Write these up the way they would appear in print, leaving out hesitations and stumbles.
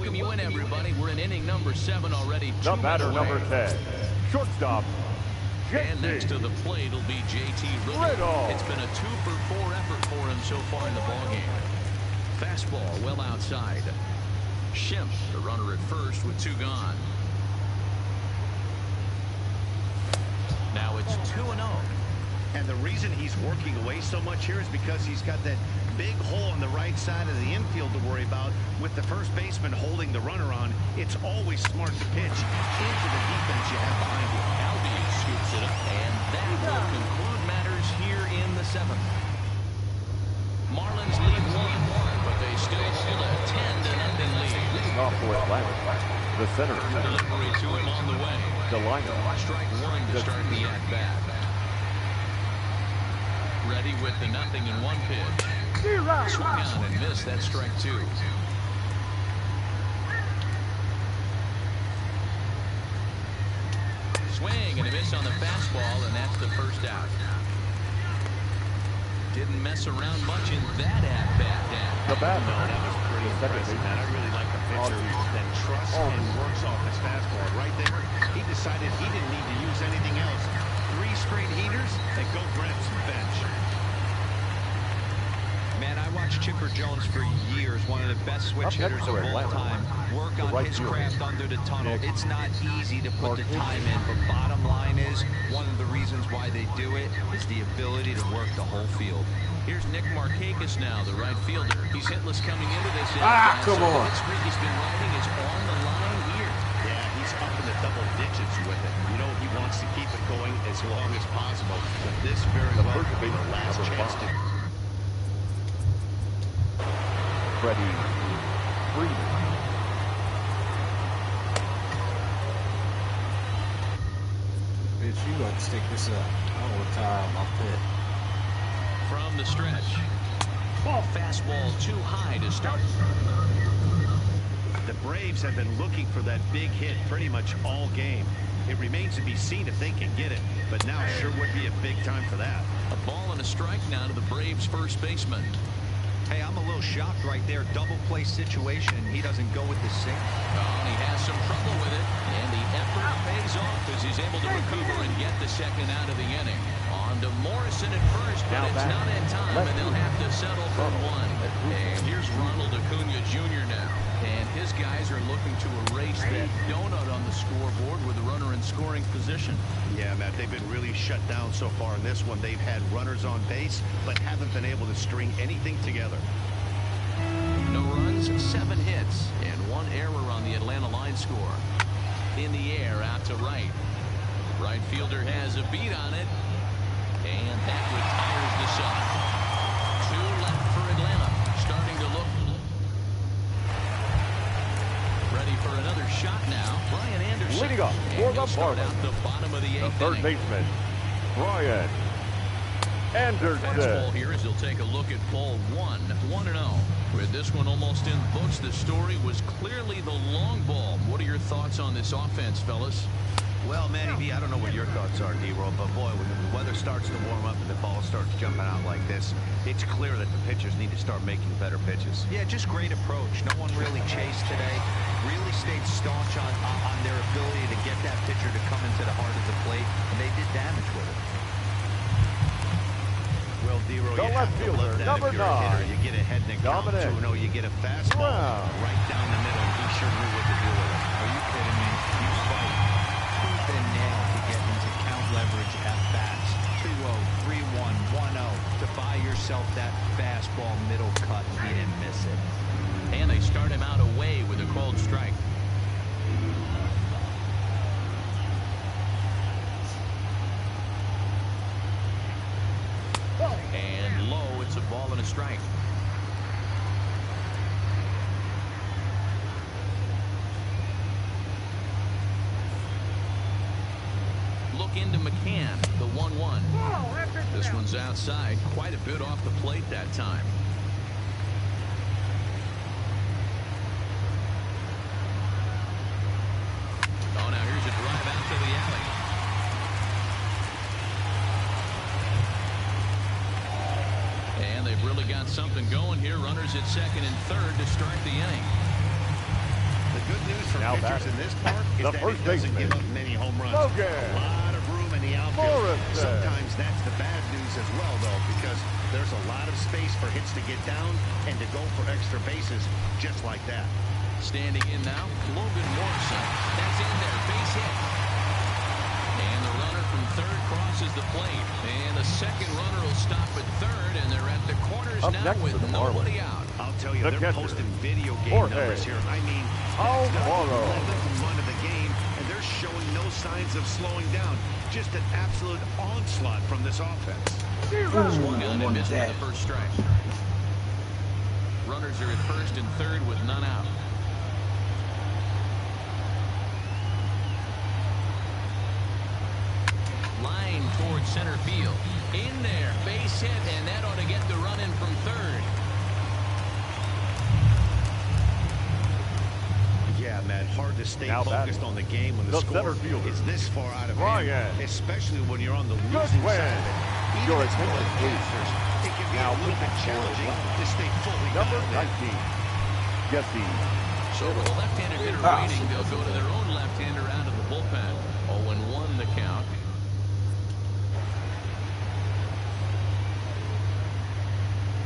welcome you in, everybody. We're in inning number 7 already. The batter, number 10, shortstop, and next to the plate will be JT Riddle. It's been a 2-for-4 effort for him so far in the ballgame. Fastball well outside. Schimpf, the runner at first with 2 gone. Now it's 2-0. And the reason he's working away so much here is because he's got that big hole on the right side of the infield to worry about. With the first baseman holding the runner on, it's always smart to pitch into the defense you have behind you. Albies scoops it up, and that will conclude matters here in the 7th. Marlins lead 1-1, but they still hold a 10-0 lead. Off for Atlanta, the center. Delivery to him on the way. Delino. Strike 1 to start the at-bat. Ready with the 0-1 pitch. Swung on and missed. That strike 2. Swing and a miss on the fastball, and that's the first out. Didn't mess around much in that at-bat. The bat. No, that was pretty impressive, man. I really like the pitcher that trusts and works off his fastball. Right there, he decided he didn't need to use anything else. 3 straight heaters and go grab some bench. Man, I watched Chipper Jones for years, one of the best switch hitters of all time. Work on his craft under the tunnel. It's not easy to put the time in, but bottom line is, one of the reasons why they do it is the ability to work the whole field. Here's Nick Markakis now, the right fielder. He's hitless coming into this. Come on. The streak he's been riding is on the line here. Yeah, he's up in the double digits with it. You know he wants to keep it going as long as possible. But this very well could be the last chance to... Freddie Freeman. Bitch, you got to stick this up. I want to tire my pit. From the stretch. Fastball too high to start. The Braves have been looking for that big hit pretty much all game. It remains to be seen if they can get it, but now sure would be a big time for that. A ball and a strike now to the Braves first baseman. Hey, I'm a little shocked right there. Double play situation. He doesn't go with the sink. Oh, and he has some trouble with it, and the effort pays off as he's able to recover and get the second out of the inning. On to Morrison at first, but it's not in time, and they'll have to settle for 1. And here's Ronald Acuna Jr. now. And his guys are looking to erase that donut on the scoreboard with a runner in scoring position. Yeah, Matt, they've been really shut down so far in this one. They've had runners on base, but haven't been able to string anything together. No runs, 7 hits, and 1 error on the Atlanta line score. In the air, out to right. Right fielder has a beat on it, and that retires the side. 2 left for Atlanta. Starting to look ready for another shot now. Brian Anderson. Leading off for the start out the bottom of the 8th the third inning. baseman, Brian Anderson. Fastball here as he'll take a look at ball 1, 1-0. With this one almost in the books, the story was clearly the long ball. What are your thoughts on this offense, fellas? Well, Manny B, I don't know what your thoughts are, D-Roll, but boy, when the weather starts to warm up and the ball starts jumping out like this, it's clear that the pitchers need to start making better pitches. Yeah, just great approach. No one really chased today. Really stayed staunch on their ability to get that pitcher to come into the heart of the plate, and they did damage with it. Well, D-Roll, The you left have to fielder, love that. number If you're a hitter, 9, you get ahead in the count, Dominic. so you get a fastball right down the middle. He sure knew what to do with it. Are you kidding me? You fight tooth and nail to get into count leverage at bats. 2-0, 3-1, 1-0 to buy yourself that fastball middle cut. He didn't miss it. And they start him out away with a called strike. And low, it's a ball and a strike. Look into McCann, the 1-1. This one's outside, quite a bit off the plate that time. Oh, now here's a drive out to the alley. And they've really got something going here. Runners at second and third to start the inning. good news for Now pitchers in this park is the that first it doesn't baseman. give up many home runs. Logan. A lot of room in the outfield. Morrison. Sometimes that's the bad news as well, though, because there's a lot of space for hits to get down and to go for extra bases just like that. Standing in now, Logan Morrison. That's in there, base hit. And the runner from third crosses the plate. And the second runner will stop at third, and they're at the corners Up now next with for the nobody Marlins. out. I'll tell you, The they're catcher. posting video game Jorge. numbers here. I mean, that's not Alvaro. the 11th run of the game, and they're showing no signs of slowing down. Just an absolute onslaught from this offense. Swung on and missed for the first strike. Runners are at first and third with none out. Line towards center field. In there, base hit, and that ought to get the run in from third. Yeah, man, hard to stay Now focused on the game when the the center score fielder. is this far out of Ryan. hand, especially when you're on the Good losing win. side of it. Even Your as attention, good please. pitchers, it can be Now a little bit challenging to stay fully Number dialed in. 19. Jesse. So with a left-handed hitter waiting, they'll go to their own left-hander out of the bullpen. 0-1 the count.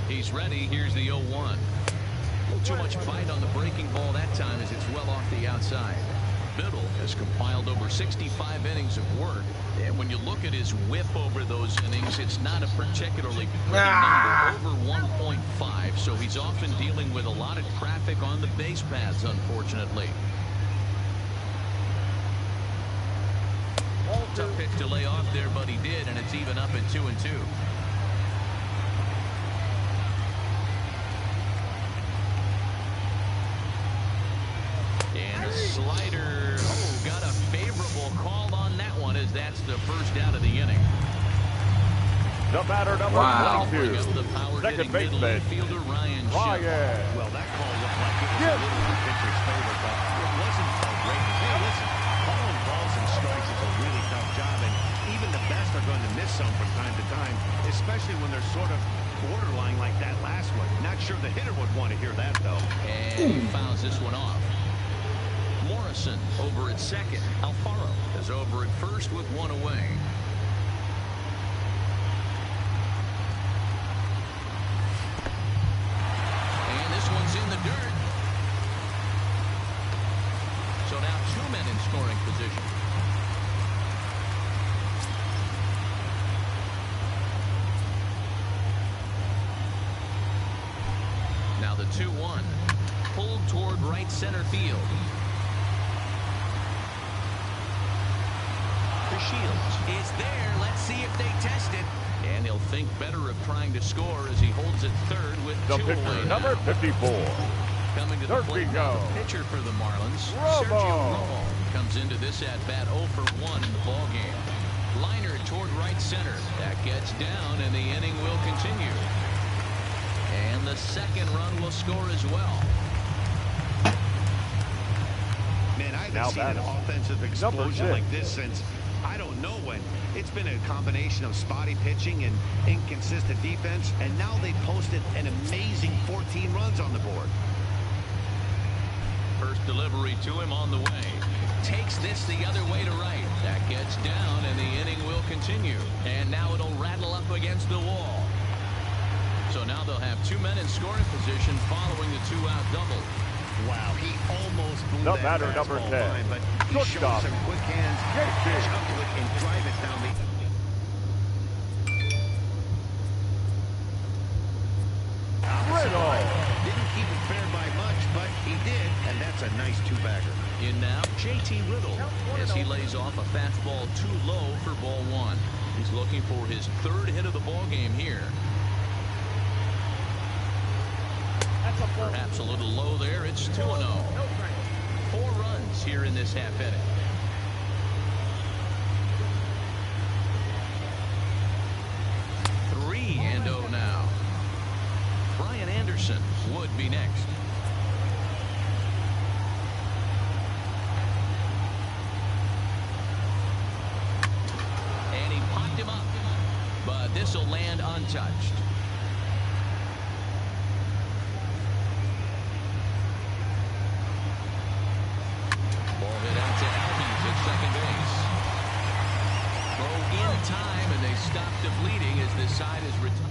He's ready. Here's the 0-1. A little too much bite on the breaking ball that time as it's well off the outside. Biddle has compiled over 65 innings of work. And when you look at his whip over those innings, it's not a particularly pretty number, over 1.5. So he's often dealing with a lot of traffic on the base paths, unfortunately. Tough pick to lay off there, but he did, and it's even up at 2-2. And a slider. Oh, got a favorable call on that one, as that's the first out of the inning. The batter, number Bring 22. up the Second power-hitting middle baseman. infielder Ryan Schiff. Ryan. Well, that call looked like it was a little in the pitcher's favor, but it wasn't outrageous. Hey, listen, calling balls and strikes is a really tough job, and even the best are going to miss some from time to time, especially when they're sort of borderline like that last one. Not sure the hitter would want to hear that, though. And he fouls this one off. Morrison over at second. Alfaro is over at first with one away. And this one's in the dirt. So now 2 men in scoring position. Now the 2-1. Pulled toward right center field. The Shields is there. Let's see if they test it. And he'll think better of trying to score as he holds it third with The 2 pitcher, away number now. 54. Coming to the Third plate we now, go. the pitcher for the Marlins, Romo. Sergio Romo, comes into this at-bat 0 for 1 in the ballgame. Liner toward right center. That gets down, and the inning will continue. And the second run will score as well. Man, I Now haven't seen an that's offensive explosion 6. like this since I don't know when. It's been a combination of spotty pitching and inconsistent defense, and now they posted an amazing 14 runs on the board. First delivery to him on the way. Takes this the other way to right. That gets down, and the inning will continue. And now it'll rattle up against the wall. So now they'll have 2 men in scoring position following the 2-out double. Wow, he almost blew The that batter, fastball number 10. by, but he showed Shortstop. some quick hands, gq5's. jump to it, and drive it down the... Didn't keep it fair by much, but he did, and that's a nice 2-bagger. In now, JT Riddle, as he lays off a fastball too low for ball 1. He's looking for his 3rd hit of the ball game here. Perhaps a little low there. It's 2-0. 4 runs here in this half inning. Three and 0 now. Brian Anderson would be next. And he popped him up, but this will land untouched. time, and they stop depleting as this side is retired.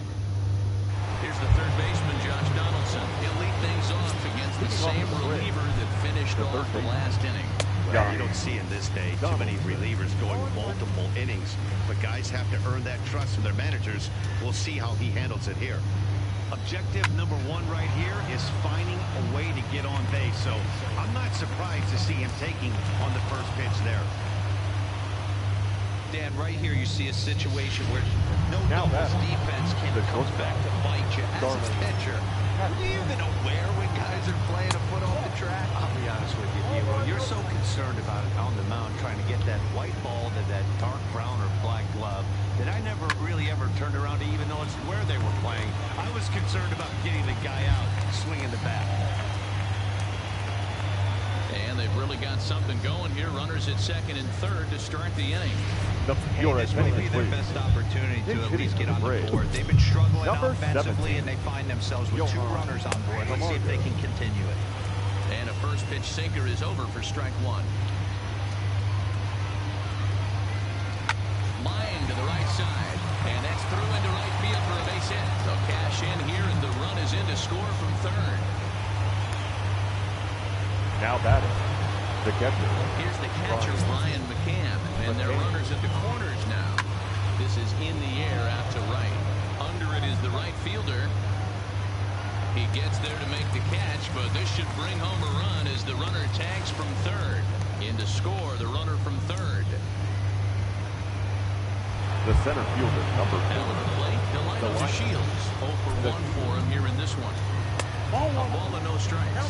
Here's the third baseman, Josh Donaldson. He'll lead things off against the same reliever that finished off the last inning. Well, you don't see in this day too many relievers going multiple innings, but guys have to earn that trust from their managers. We'll see how he handles it here. Objective number one right here is finding a way to get on base, so I'm not surprised to see him taking on the first pitch there. Dan, right here you see a situation where no doubles defense can come back to bite you as a pitcher. Are you even aware when guys are playing a foot off the track? I'll be honest with you, Hero. You're so concerned about it on the mound, trying to get that white ball to that dark brown or black glove, that I never really ever turned around to even notice where they were playing. I was concerned about getting the guy out, swinging the bat. And they've really got something going here. Runners at second and third to start the inning. This will be their best opportunity to at least get on the board. They've been struggling offensively, and they find themselves with 2 runners on board. Let's see if they can continue it. And a first pitch sinker is over for strike 1. Line to the right side, and that's through into right field for a base hit. They'll cash in here, and the run is in to score from third. Now batting, the catcher. Here's the catcher, Ryan McCann, and their runners at the corners now. This is in the air out to right. Under it is the right fielder. He gets there to make the catch, but this should bring home a run as the runner tags from third. In to score, the runner from third. The center fielder, number 4. Out of the plate, Delino Shields. 0 for 1 for him here in this one. A ball and no strikes.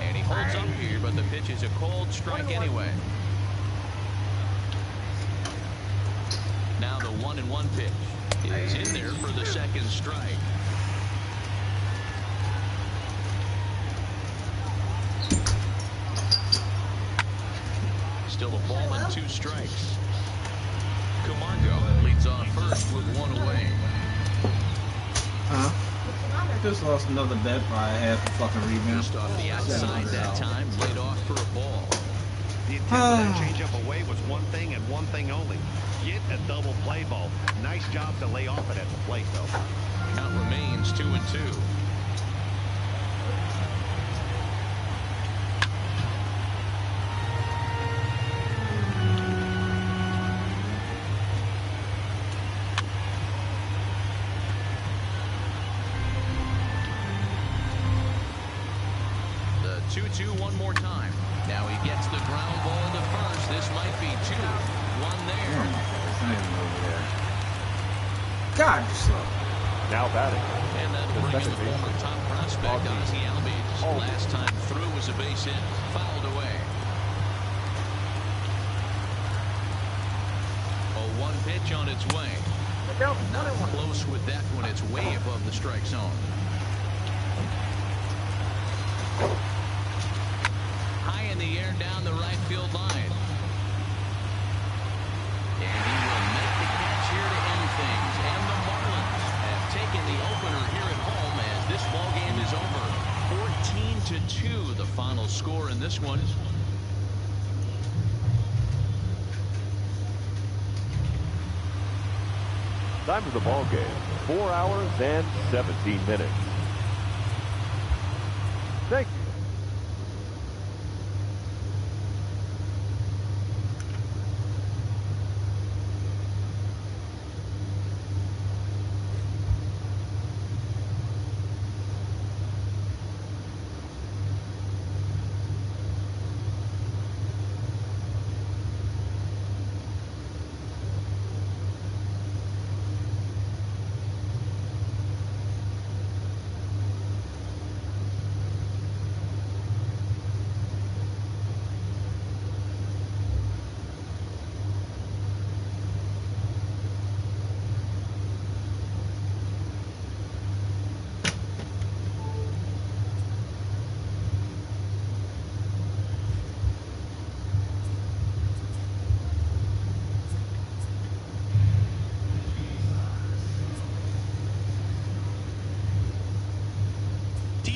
And he holds up here, but the pitch is a cold strike anyway. Now the 1-1 pitch is in there for the second strike. Still a ball and 2 strikes. Camargo leads off first with 1 away. Just lost another bet by half a fucking rebound. Just off the outside that time, laid off for a ball. The intent of that changeup away was one thing and one thing only. Get a double play ball. Nice job to lay off it at the plate, though. Count remains 2-2. The 2-2 one more time. Now he gets the ground ball to first. This might be 2. 1 there. It's not even over there. God, you're slow. Now batting. And that'll bring in the former top prospect, Ozzie Albies. Last time through was a base hit, fouled away. A 1 pitch on its way. Not close with that one. It's way above the strike zone. High in the air down the right field line. And he will make the catch here to end things. And the Marlins have taken the opener here at home as this ballgame is over. 14-2, the final score in this one. Time for the ball game. 4 hours and 17 minutes. Thank you.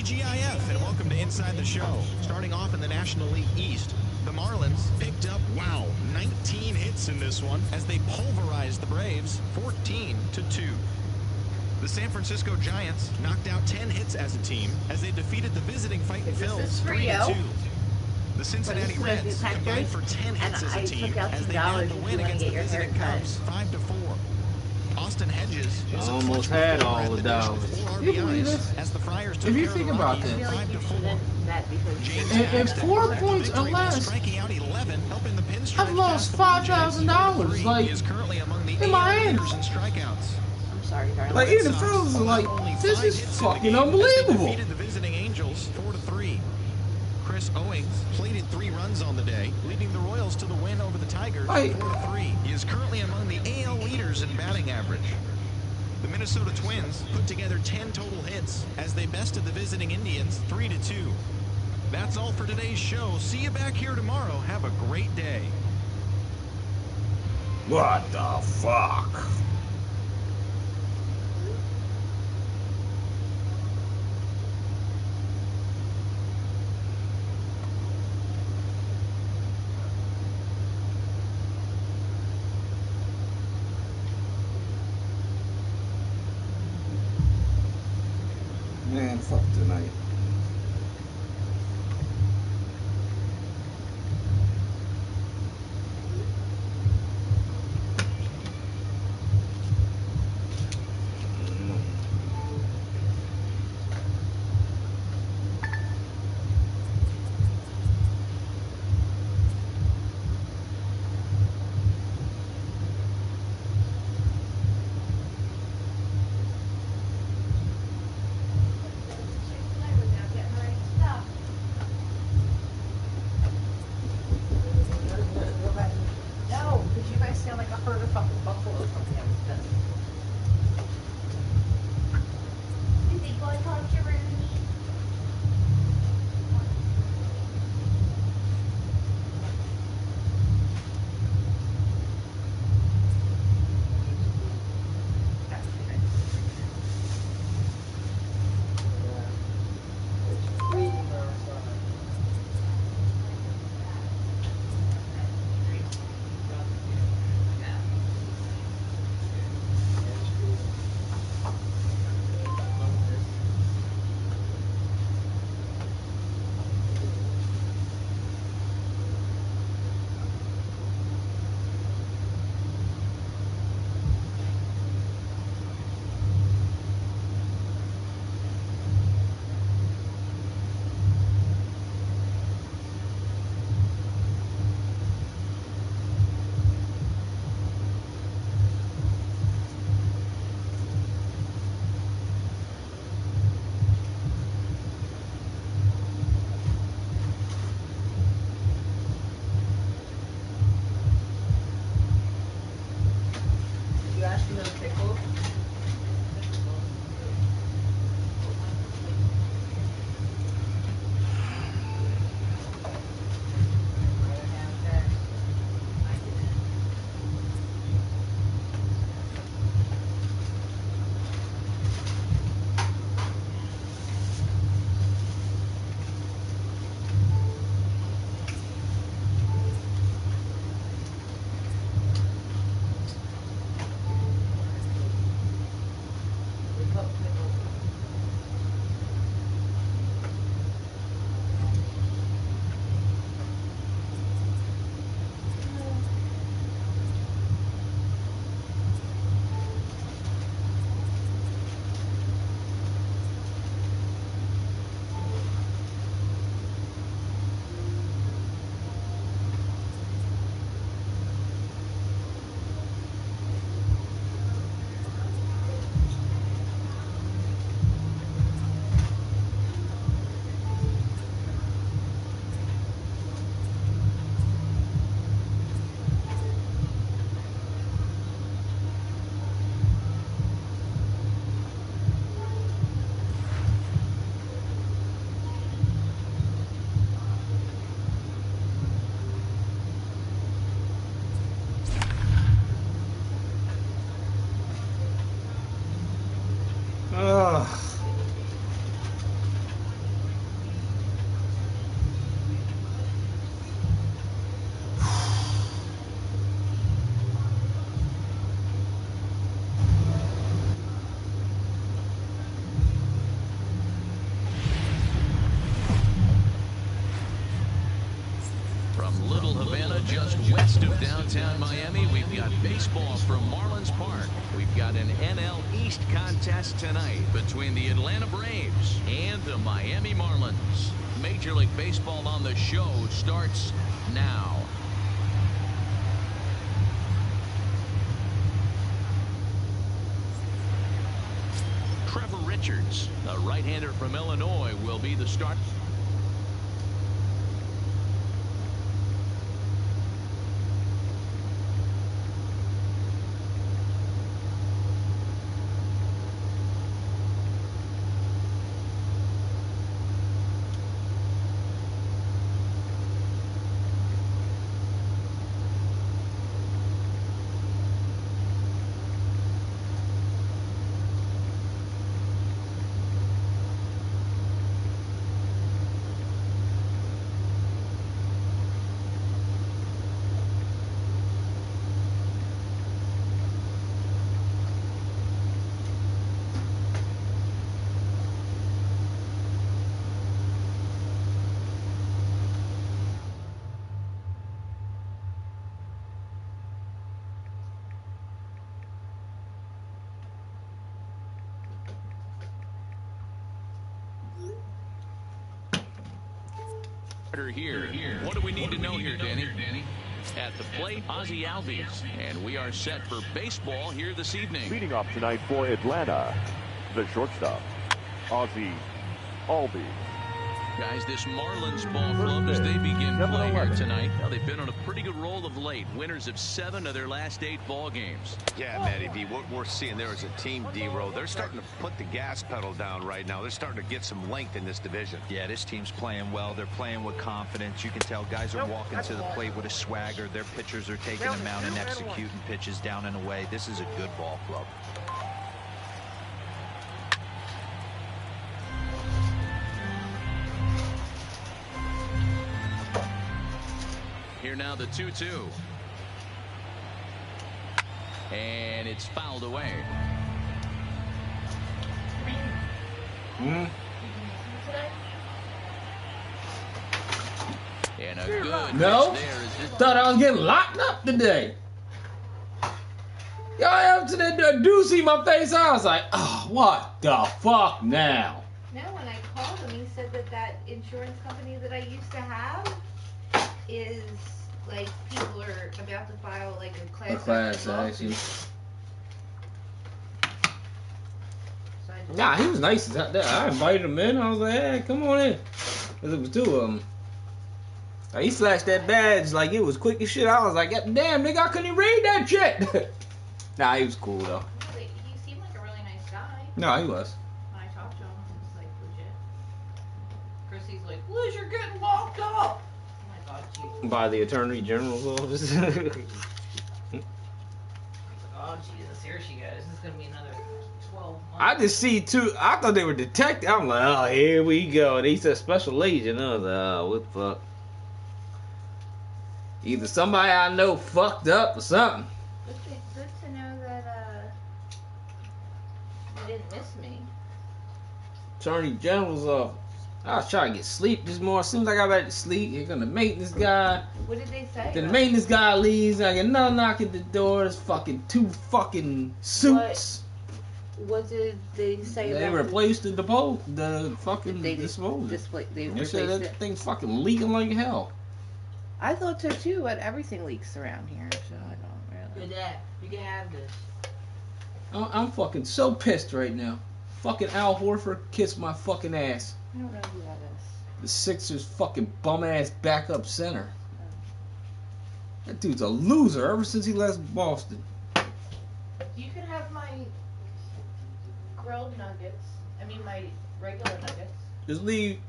TGIF, and welcome to Inside the Show. Starting off in the National League East, the Marlins picked up, 19 hits in this one as they pulverized the Braves 14-2. The San Francisco Giants knocked out 10 hits as a team as they defeated the visiting Fightin' Phils 3-2. The Cincinnati Reds combined for 10 hits as a team as they nailed the win against the visiting Cubs 5-4. Austin Hedges was almost had all the dollars. as the Friars took If you care think of the about Rockies this, 5-4. if 4 points or less, striking out 11, helping the Pinstripes I've lost pass the Blue $5,000. Jays 4-3. Like, He is currently among the in my AL hands. leaders in strikeouts. I'm sorry, darling. like even the fellas are like, this is fucking unbelievable. Defeated the visiting Angels 4-3. Chris Owings plated 3 runs on the day, leading the Royals to the win over the Tigers 4-3. He is currently among the AL leaders in batting average. The Minnesota Twins put together 10 total hits as they bested the visiting Indians 3-2. That's all for today's show. See you back here tomorrow. Have a great day. What the fuck? Man, fuck tonight. Little Havana, just west of downtown Miami. We've got baseball from Marlins Park. We've got an NL East contest tonight between the Atlanta Braves and the Miami Marlins. Major League Baseball on the show starts now. Trevor Richards, a right-hander from Illinois, will be the start. Here. What do we need to know here, Danny? At the plate, Ozzie Albies, and we are set for baseball here this evening. Leading off tonight for Atlanta, the shortstop, Ozzie Albies. Guys, this Marlins ball club, as they begin play here tonight, now they've been on a pretty good roll of late. Winners of 7 of their last 8 ball games. Yeah, Matty V, what we're seeing there is a team, D-Row. They're starting to put the gas pedal down right now. They're starting to get some length in this division. Yeah, this team's playing well. They're playing with confidence. You can tell guys are walking to the plate with a swagger. Their pitchers are taking them out and executing pitches down and away. This is a good ball club. Here now the 2-2. And it's fouled away. And a good no. pitch there. Thought I was getting locked up today. Y'all after that dude see my face, I was like, oh, what the fuck now? No, when I called him, he said that insurance company that I used to have is like people are about to file like a class action. Nah, he was nice out there. I invited him in. I was like, hey, come on in. Cause it was 2 of them. Like, he flashed that badge like it was quick as shit. I was like, damn, nigga, I couldn't even read that shit. Nah, he was cool though. He seemed like a really nice guy. No, he was. When I talked to him, it was like legit. Chrissy's like, Liz, you're getting locked up. By the Attorney General's office. Oh, Jesus, here she goes. This is going to be another 12 months. I just see 2. I thought they were detectives. I'm like, oh, here we go. And he said special agent. I was like, oh, what the fuck? Either somebody I know fucked up or something. Good to know that you didn't miss me. Attorney General's office. I was trying to get sleep this morning. As soon as I got back to sleep, you're gonna maintenance guy. What did they say? Then the maintenance guy leaves. I get another knock at the door. There's fucking 2 fucking suits. What did they say? They replaced the fucking disposal. They said that thing's fucking leaking like hell. I thought so too, but everything leaks around here, so I don't really. Good dad, you can have this. I'm fucking so pissed right now. Fucking Al Horford kissed my fucking ass. I don't know who that is. The Sixers fucking bum ass backup center. That dude's a loser ever since he left Boston. You can have my grilled nuggets. I mean my regular nuggets. Just leave.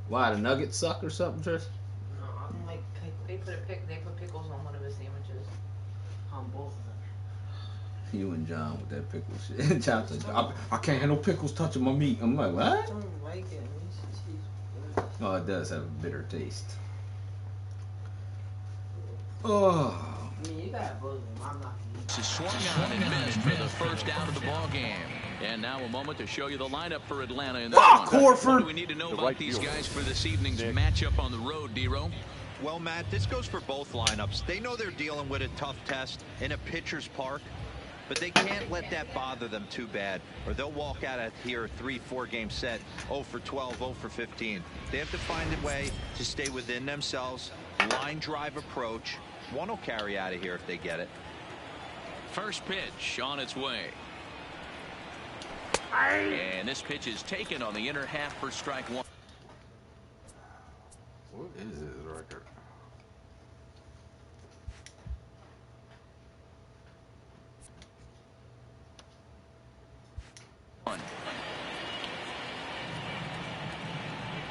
Why, the nuggets suck or something, Trish? No, Like they put pickles on one of his sandwiches. on both of them. You and John with that pickle shit. John's like, I can't have no pickles touching my meat. I'm like, what? I don't like it. Oh, it does have a bitter taste. Oh. I mean, you got both of them. I'm not gonna eat. Swung on and missed for the first out of the ball game. And now a moment to show you the lineup for Atlanta in this one. Horford. What do we need to know about these guys for this evening's matchup on the road, D-Row? Well, Matt, this goes for both lineups. They know they're dealing with a tough test in a pitcher's park, but they can't let that bother them too bad, or they'll walk out of here a 3-4 game set, 0 for 12, 0 for 15. They have to find a way to stay within themselves, line drive approach. One will carry out of here if they get it. First pitch on its way. And this pitch is taken on the inner half for strike one. What is his record?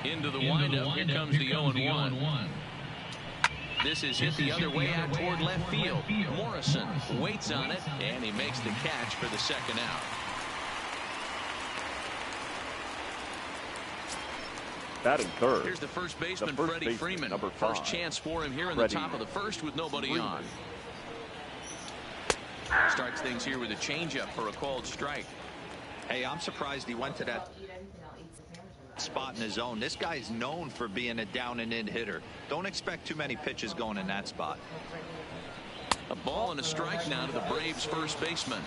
Into the windup. Here comes the 0-1. This is hit the other way out toward left field. Morrison waits on it, and he makes the catch for the second out. Batting third. Here's the first baseman, Freddie Freeman. First chance for him here in the top of the first with nobody on. Starts things here with a changeup for a called strike. Hey, I'm surprised he went to that spot in his zone. This guy's known for being a down and in hitter. Don't expect too many pitches going in that spot. A ball and a strike now to the Braves first baseman.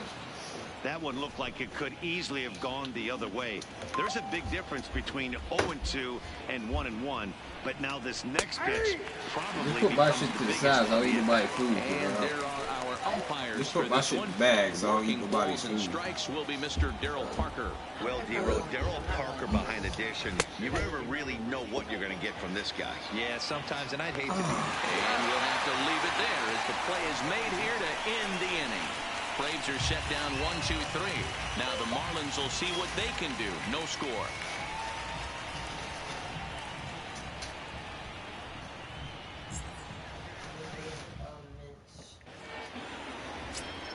That one looked like it could easily have gone the other way. There's a big difference between 0-2 and 1-1. But now this next pitch probably Just put my shit to the side so I don't eat nobody's food. And there are our umpires. Just put my shit in bags so I don't eat nobody's and food. strikes will be Mr. Daryl Parker. Well, D-Row, Daryl Parker behind the dish, and you never really know what you're going to get from this guy. Yeah, sometimes, and I'd hate to be. And we'll have to leave it there as the play is made here to end the inning. Braves are set down 1-2-3. Now the Marlins will see what they can do. No score.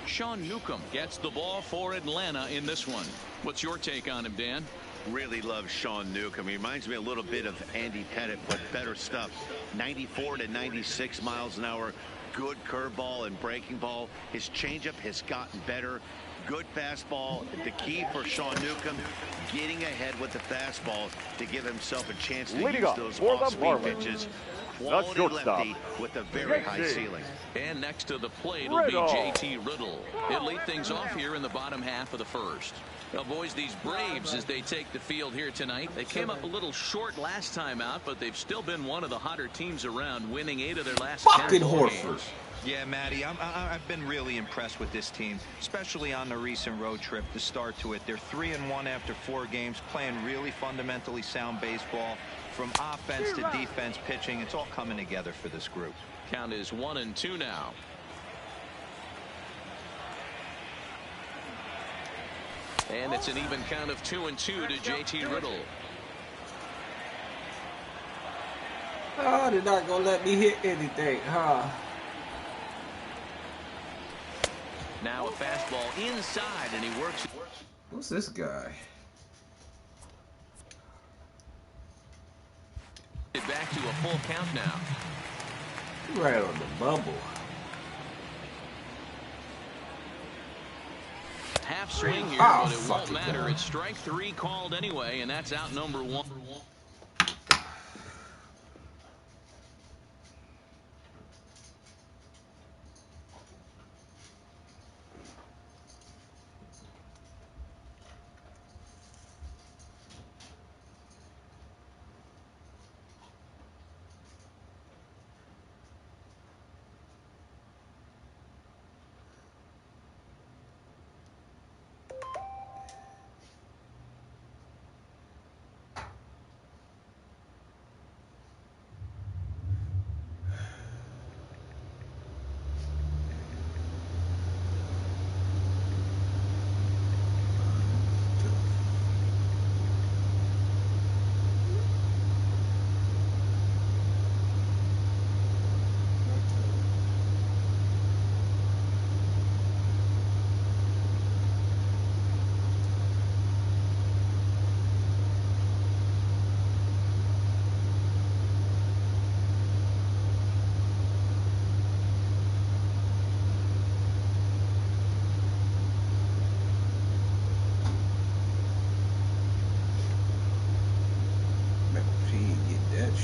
Sean Newcomb gets the ball for Atlanta in this one. What's your take on him, Dan? Really love Sean Newcomb. He reminds me a little bit of Andy Pettit, but better stuff. 94 to 96 miles an hour. Good curveball and breaking ball. His changeup has gotten better. Good fastball. The key for Sean Newcomb, getting ahead with the fastball to give himself a chance to use those off-speed pitches. Quality lefty with a very high ceiling. And next to the plate will be JT Riddle. He'll lead things off here in the bottom half of the first. Now, boys, these Braves, as they take the field here tonight, they came up a little short last time out, but they've still been one of the hotter teams around, winning 8 of their last 10 games. Yeah, Matty, I've been really impressed with this team, especially on the recent road trip, the start to it. They're 3-1 after 4 games, playing really fundamentally sound baseball. From offense to defense, pitching, it's all coming together for this group. Count is 1-2 now. And it's an even count of 2-2 to JT Riddle. Oh, they're not gonna let me hit anything, huh? Now a fastball inside, and he works. Who's this guy? Back to a full count now. Right on the bubble. Half swing here, but it won't matter. It's strike 3 called anyway, and that's out number 1.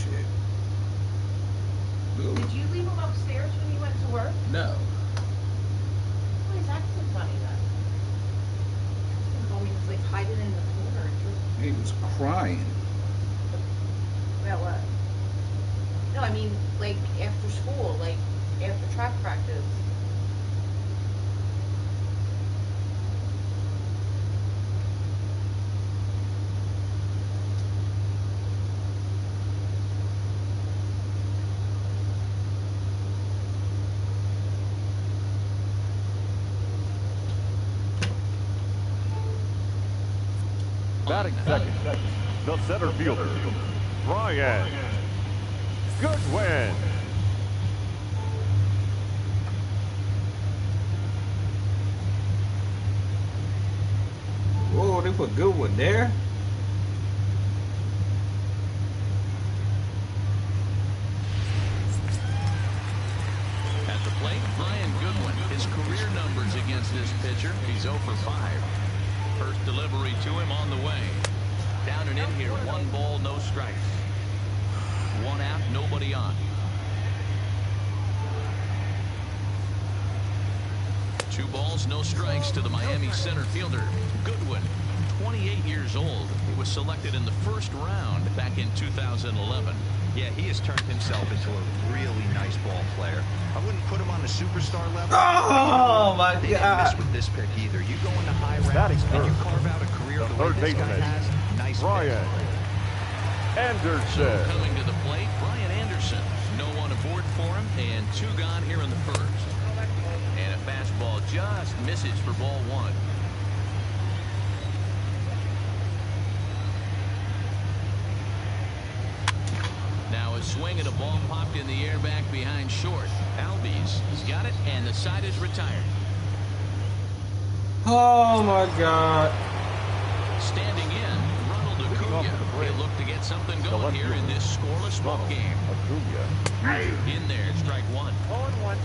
shit. Ooh. Did you leave him upstairs when you went to work? No. Why is that so funny then? He told me he was like hiding in the corner. He was crying. About what? No, I mean like after school, like after track practice. Batting second, the center fielder, Brian Goodwin. Whoa, they put Goodwin there? At the plate, Brian Goodwin. His career numbers against this pitcher, he's 0 for 5. First delivery to him on the way. Down and in here, 1 ball, no strikes. 1 out, nobody on. 2 balls, no strikes to the Miami center fielder, Goodwin, 28 years old. He was selected in the first round back in 2011. Yeah, he has turned himself into a really nice ball player. I wouldn't put him on the superstar level. Oh my They didn't God! miss with this pick either. You go into high rounds and you carve out a career the way this guy has. Nice Brian pick. Anderson. Coming to the plate, Brian Anderson. No one aboard for him, and 2 gone here in the first. And a fastball just misses for ball 1. Now a swing and a ball popped in the air back behind short. Albies has got it, and the side is retired. Oh my God! Standing in, Ronald Acuna. He'll look to get something going here in this scoreless ball game. In there, strike 1. 0-1.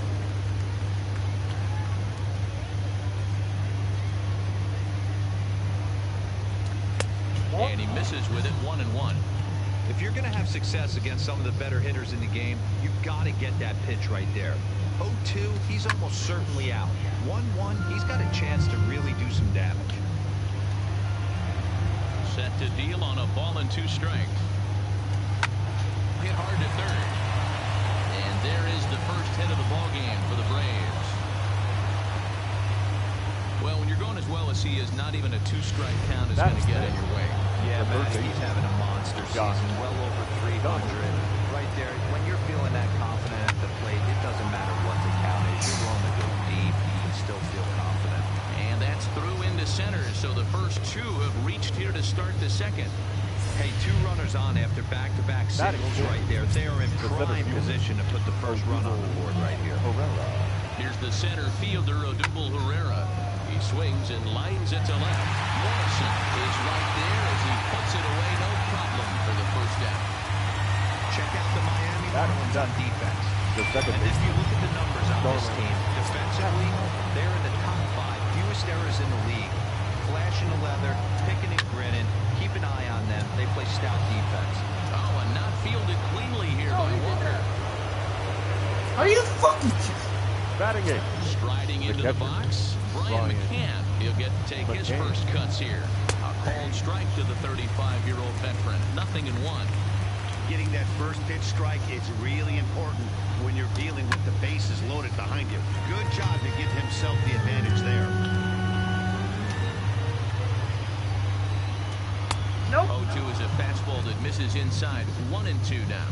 And he misses with it, 1-1. If you're going to have success against some of the better hitters in the game, you've got to get that pitch right there. 0-2, he's almost certainly out. 1-1, he's got a chance to really do some damage. Set to deal on a ball and 2 strikes. Hit hard to third. And there is the first hit of the ball game for the Braves. Well, when you're going as well as he is, not even a 2-strike count is going to get in your way. Yeah, man, he's having a monster season, well over 300. Right there, when you're feeling that confident at the plate, it doesn't matter what the count is. You're willing to go deep, you can still feel confident. And that's through into center, so the first 2 have reached here to start the second. Hey, 2 runners on after back-to-back singles right there. They are in prime position to put the first run on the board right here. Here's the center fielder, Odubel Herrera. He swings and lines it to left. Morrison is right there as he puts it away, no problem for the first out. Check out the Miami Marlins on defense. And if you look at the numbers on this team, defensively, they're in the top 5, fewest errors in the league. Flashing the leather, picking and grinning, keep an eye on them. They play stout defense. Oh, and not fielded cleanly here by Walker. Are you fucking? Batting 8. Striding into the box, Brian McCann. He'll get to take his first cuts here. A called strike to the 35-year-old veteran. 0-1. Getting that first pitch strike is really important when you're dealing with the bases loaded behind you. Good job to give himself the advantage there. Nope. 0-2 is a fastball that misses inside. 1-2 now.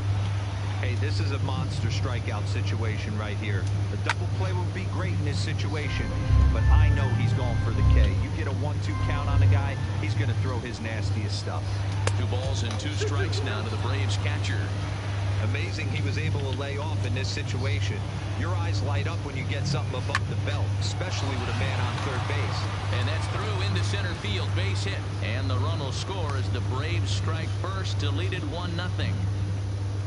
Hey, this is a monster strikeout situation right here. A double play would be great in this situation, but I know he's going for the K. You get a 1-2 count on the guy, he's going to throw his nastiest stuff. 2 balls and 2 strikes now to the Braves catcher. Amazing he was able to lay off in this situation. Your eyes light up when you get something above the belt, especially with a man on third base. And that's through into center field, base hit. And the run will score as the Braves strike first to lead it 1-0.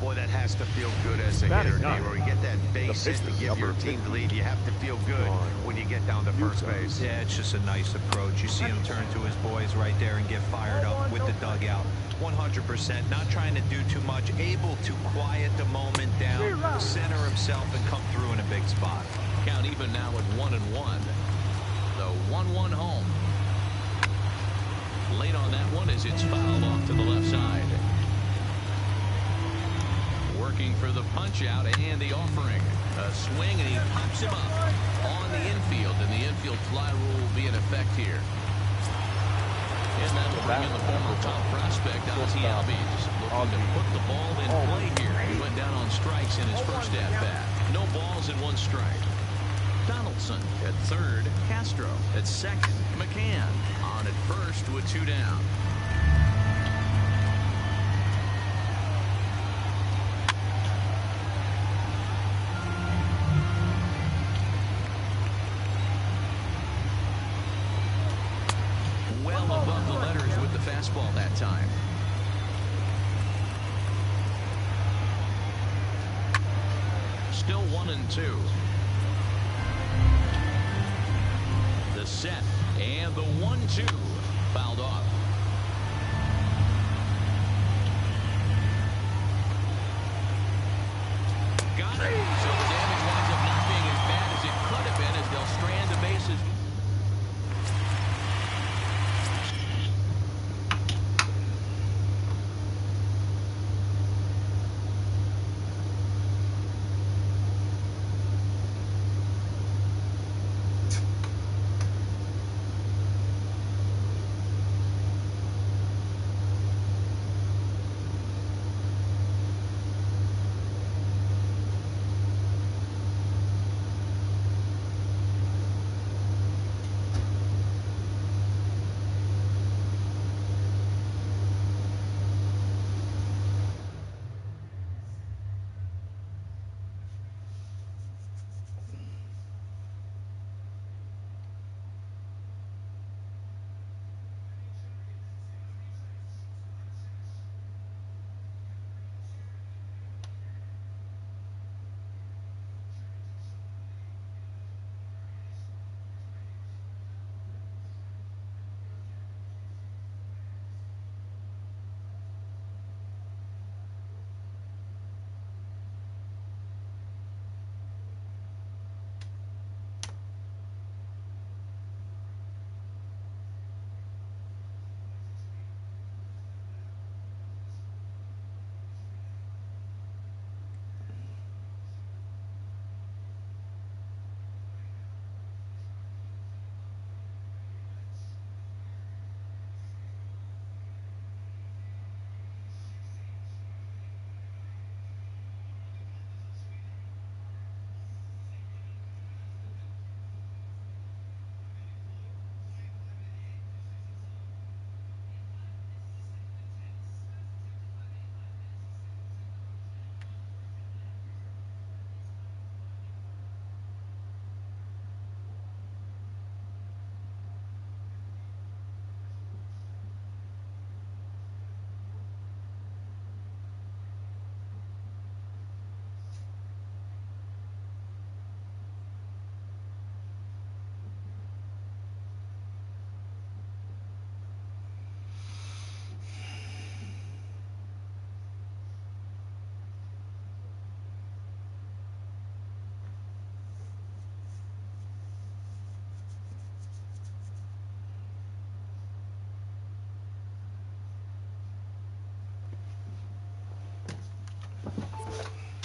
Boy, that has to feel good as a hitter, Nero. You get that base hit to give your team the lead. You have to feel good when you get down to first base. Yeah, it's just a nice approach. You see him turn to his boys right there and get fired up with the dugout. 100%, not trying to do too much, able to quiet the moment down, center himself, and come through in a big spot. Count even now at 1-1. The 1-1 home. Late on that one as it's fouled off to the left side. Working for the punch out and the offering. A swing and he pops him up on the infield, and the infield fly rule will be in effect here. And that will bring in the former top prospect, Ozzie Albies, looking to put the ball in play here. He went down on strikes in his first at-bat. No balls and 1 strike. Donaldson at third, Castro at second, McCann on at first with 2 down. Well above the letters with the fastball that time. Still 1-2. The set and the 1-2 fouled off. Got it. So the damage winds up not being as bad as it could have been as they'll strand the bases.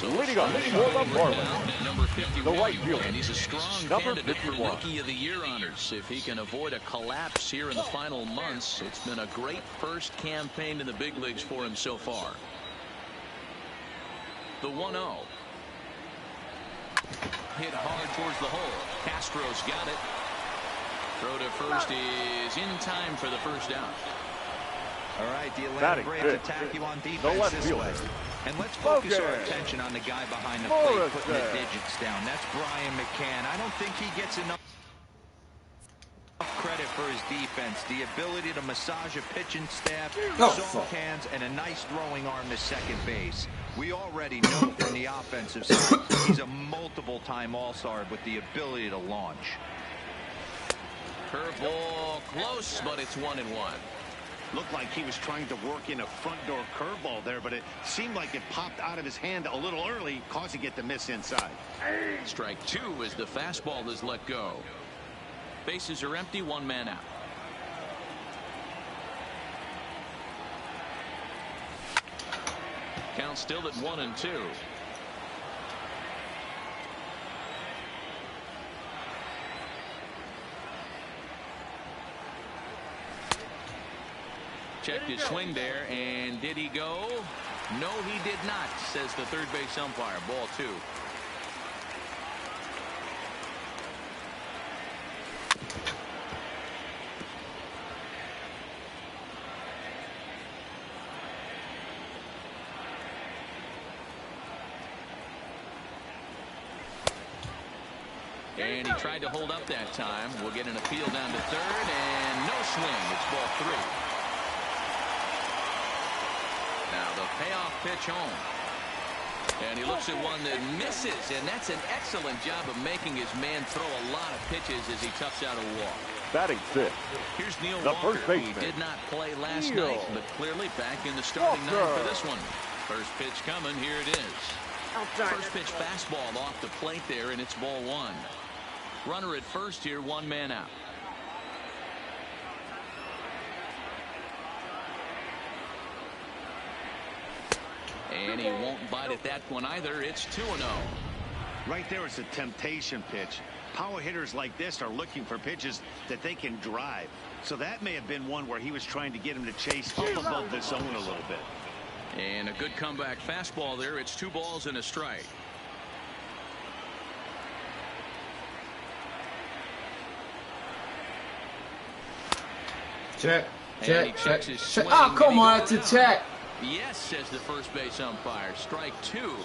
Leading on for the Marlins, number 51, the right fielder, and he's a strong number candidate for 51. Rookie of the Year honors. If he can avoid a collapse here in the final months, it's been a great first campaign in the big leagues for him so far. The 1-0. Hit hard towards the hole. Castro's got it. Throw to first is in time for the first down. All right, the Atlanta Braves attack you on defense this way. And let's focus our attention on the guy behind the plate, putting the digits down. That's Brian McCann. I don't think he gets enough credit for his defense. The ability to massage a pitching staff, soft hands, and a nice throwing arm to second base. We already know from the offensive side, he's a multiple-time All-Star with the ability to launch. Curveball close, but it's 1-1. Looked like he was trying to work in a front door curveball there, but it seemed like it popped out of his hand a little early, causing it to miss inside. Strike 2 as the fastball is let go. Bases are empty, 1 man out. Count still at 1-2. Checked his swing there, and did he go? No, he did not, says the third base umpire. Ball 2. And he tried to hold up that time. We'll get an appeal down to third, and no swing. It's ball 3. Now the payoff pitch home. And he looks at one that misses, and that's an excellent job of making his man throw a lot of pitches as he toughs out a walk. Batting 6. Here's Neil The Walker. first baseman. He did not play last night, but clearly back in the starting nine for this one. First pitch coming. Here it is. First pitch fastball off the plate there, and it's ball 1. Runner at first here, 1 man out. And he won't bite at that one either. It's 2-0. Right there, it's a temptation pitch. Power hitters like this are looking for pitches that they can drive. So that may have been one where he was trying to get him to chase up above the zone a little bit. And a good comeback fastball there. It's 2 balls and a strike. Check. And he Check. checks Check. his swing. Oh, come on. And It's he a goes check. out. Yes, says the first base umpire. Strike 2.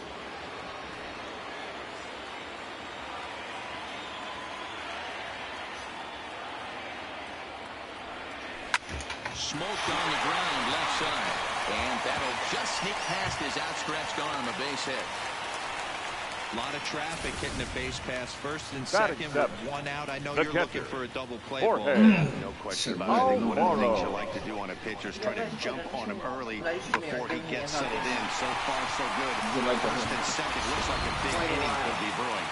Smoked on the ground left side. And that'll just sneak past his outstretched arm. A base hit. A lot of traffic hitting the base pass first and Batting second 7. with 1 out. I know The you're catcher. looking for a double play Jorge. ball. No question about it. I think one of the things you like to do on a pitcher is try to jump on him early before he gets settled in. So far, so good. First and second looks like a big inning could be brewing.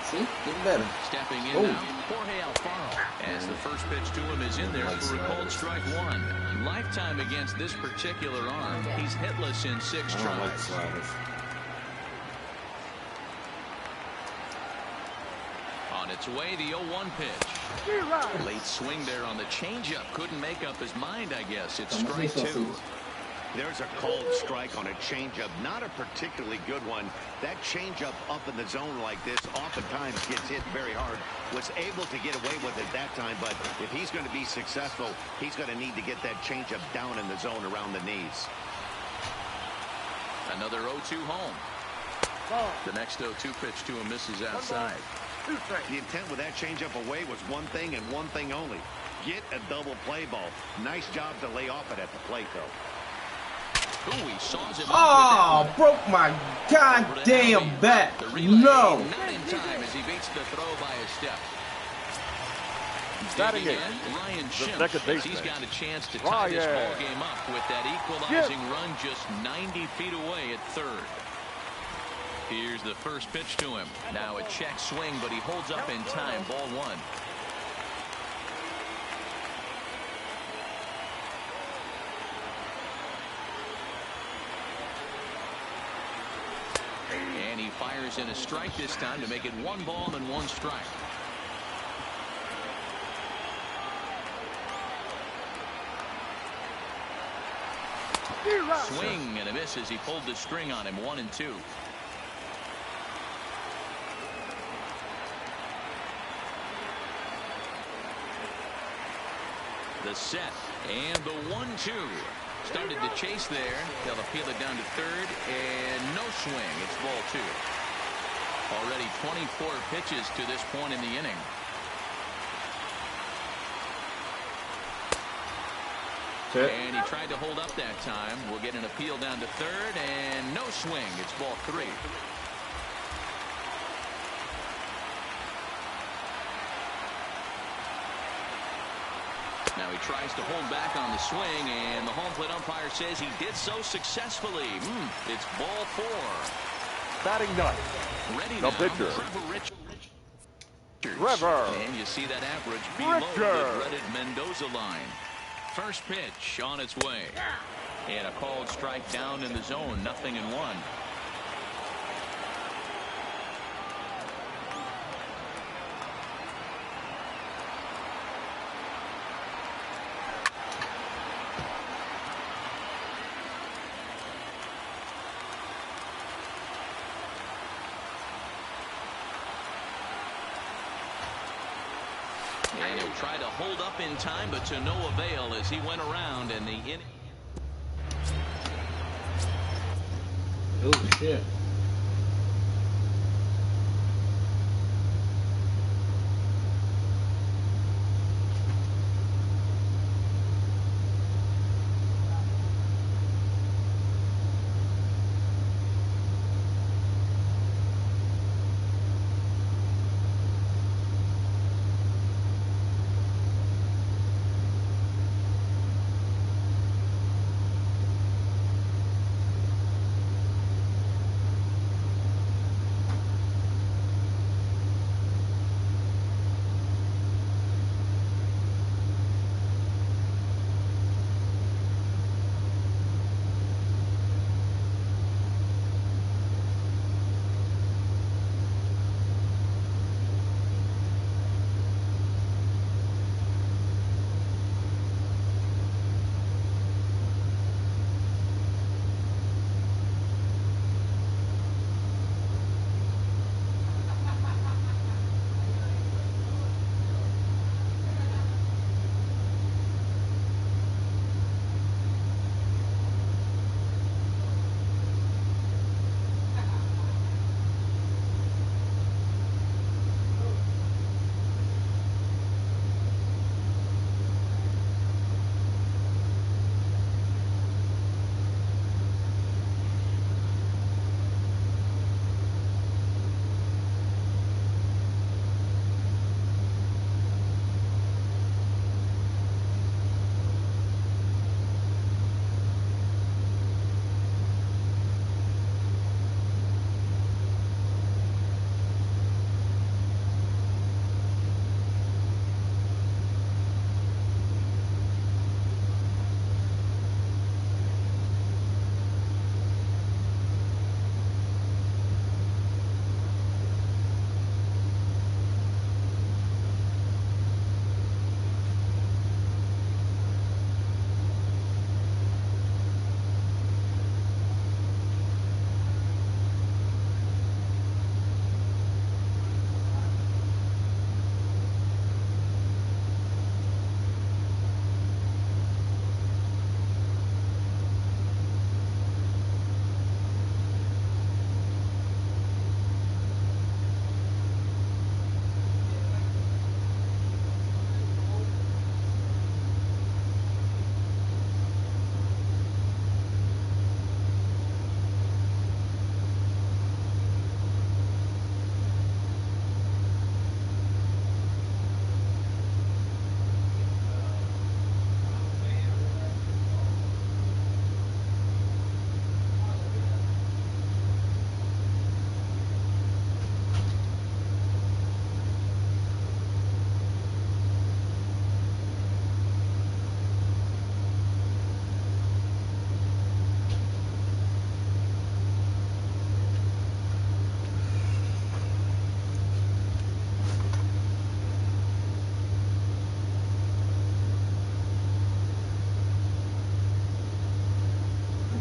See? Getting better. Stepping in now, Jorge Alfaro. As the first pitch to him is in there for a called strike 1. Lifetime against this particular arm. He's hitless in 6 I don't like tries. sliders. On its way, the 0-1 pitch. Late swing there on the changeup. Couldn't make up his mind, I guess. It's strike 2. There's a called strike on a changeup. Not a particularly good one. That changeup up in the zone like this oftentimes gets hit very hard. Was able to get away with it that time, but if he's going to be successful, he's going to need to get that changeup down in the zone around the knees. Another 0-2 home. The next 0-2 pitch to him misses outside. The intent with that changeup away was one thing and one thing only. Get a double play ball. Nice job to lay off it at the plate, though. Ooh, he saws him Oh, broke my goddamn back. No. Not in time as he beats the throw by a step. Batting Digging 8. in, Ryan second Schimpf, as baseman. he's got a chance to tie this Ryan. ball game up with that equalizing run just 90 feet away at third. Here's the first pitch to him. Now a check swing, but he holds up in time. Ball 1. And he fires in a strike this time to make it 1 ball and 1 strike. Swing and a miss as he pulled the string on him. 1-2. The set and the 1-2. Started to chase there. They'll appeal it down to third, and no swing. It's ball 2. Already 24 pitches to this point in the inning. And he tried to hold up that time. We'll get an appeal down to third, and no swing. It's ball 3. Now he tries to hold back on the swing, and the home plate umpire says he did so successfully. It's ball 4. Batting ninth. Ready the now, pitcher. Trevor. And you see that average below the dreaded Mendoza line. First pitch on its way. And a called strike down in the zone. 0-1. And he'll try to hold up in time, but to no avail as he went around and the inning. Oh, shit.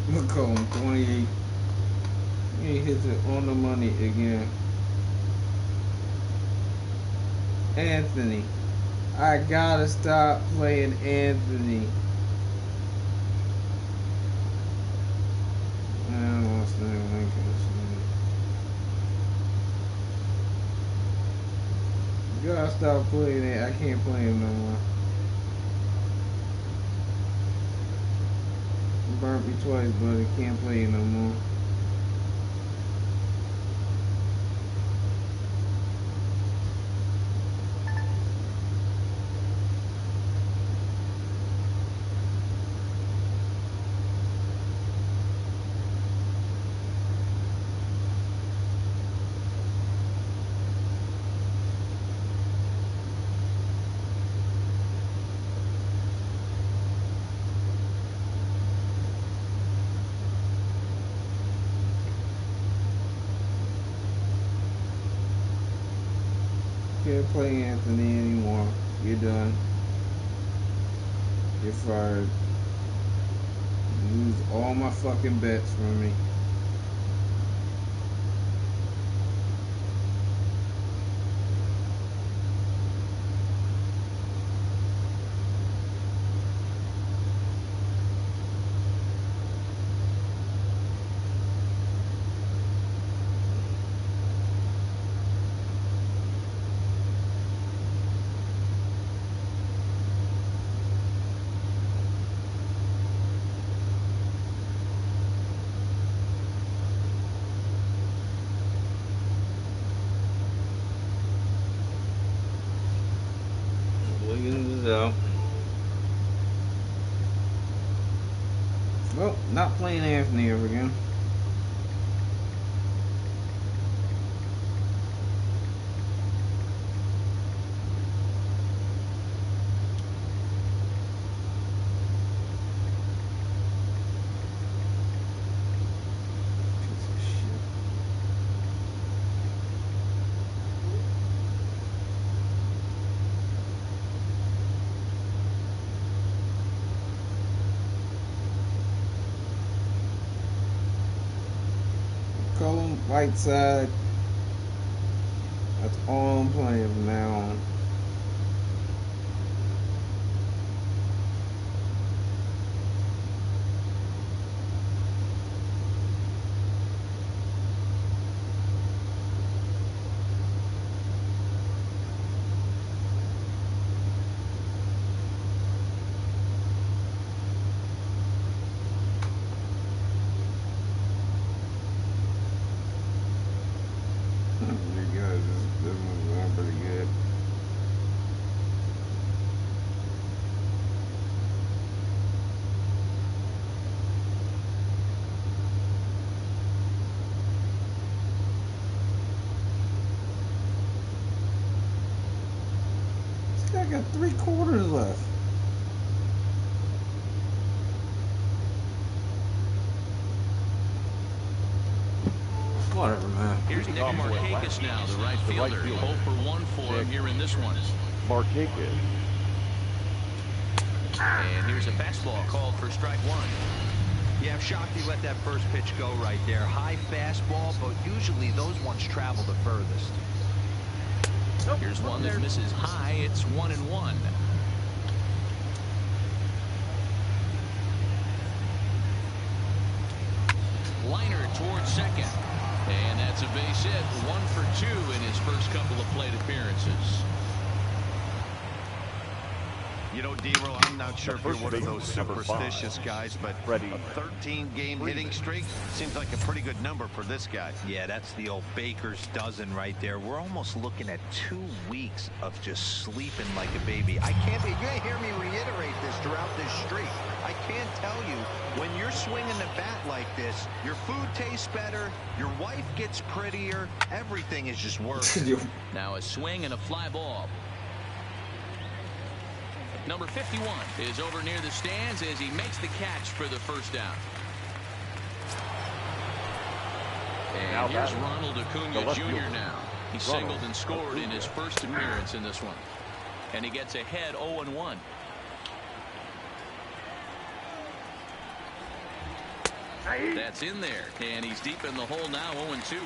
Macomb 28. He hits it on the money again. Anthony. I gotta stop playing Anthony. I don't want to stay Lincoln. gotta stop playing it. I can't play him no more. You burnt me twice, buddy. Can't play you no more. Can't play Anthony anymore. You're done. You're fired. You lose all my fucking bets from me. Williams is out. Well, not playing Anthony ever again. Colin Whiteside. That's all I'm playing from now on. This one's going pretty good. This guy got 3 quarters left. Whatever, man. Here's Nick Markakis now, the right fielder. 0 for 1 for him here in this one. Markakis. And here's a fastball called for strike 1. Yeah, I'm shocked he let that first pitch go right there. High fastball, but usually those ones travel the furthest. Here's one that misses high. It's 1-1. Liner towards second. And that's a base hit. 1 for 2 in his first couple of plate appearances. You know, D-Roll, I'm not sure if you're one of those superstitious guys, but a 13-game hitting streak seems like a pretty good number for this guy. Yeah, that's the old baker's dozen right there. We're almost looking at 2 weeks of just sleeping like a baby. You're gonna hear me reiterate this throughout this streak. I can't tell you, when you're swinging the bat like this, your food tastes better, your wife gets prettier, everything is just working. Now a swing and a fly ball. Number 51 is over near the stands as he makes the catch for the first down. And here's Ronald Acuna Jr. now. He singled and scored in his first appearance in this one. And he gets ahead 0-1. That's in there. And he's deep in the hole now, 0-2.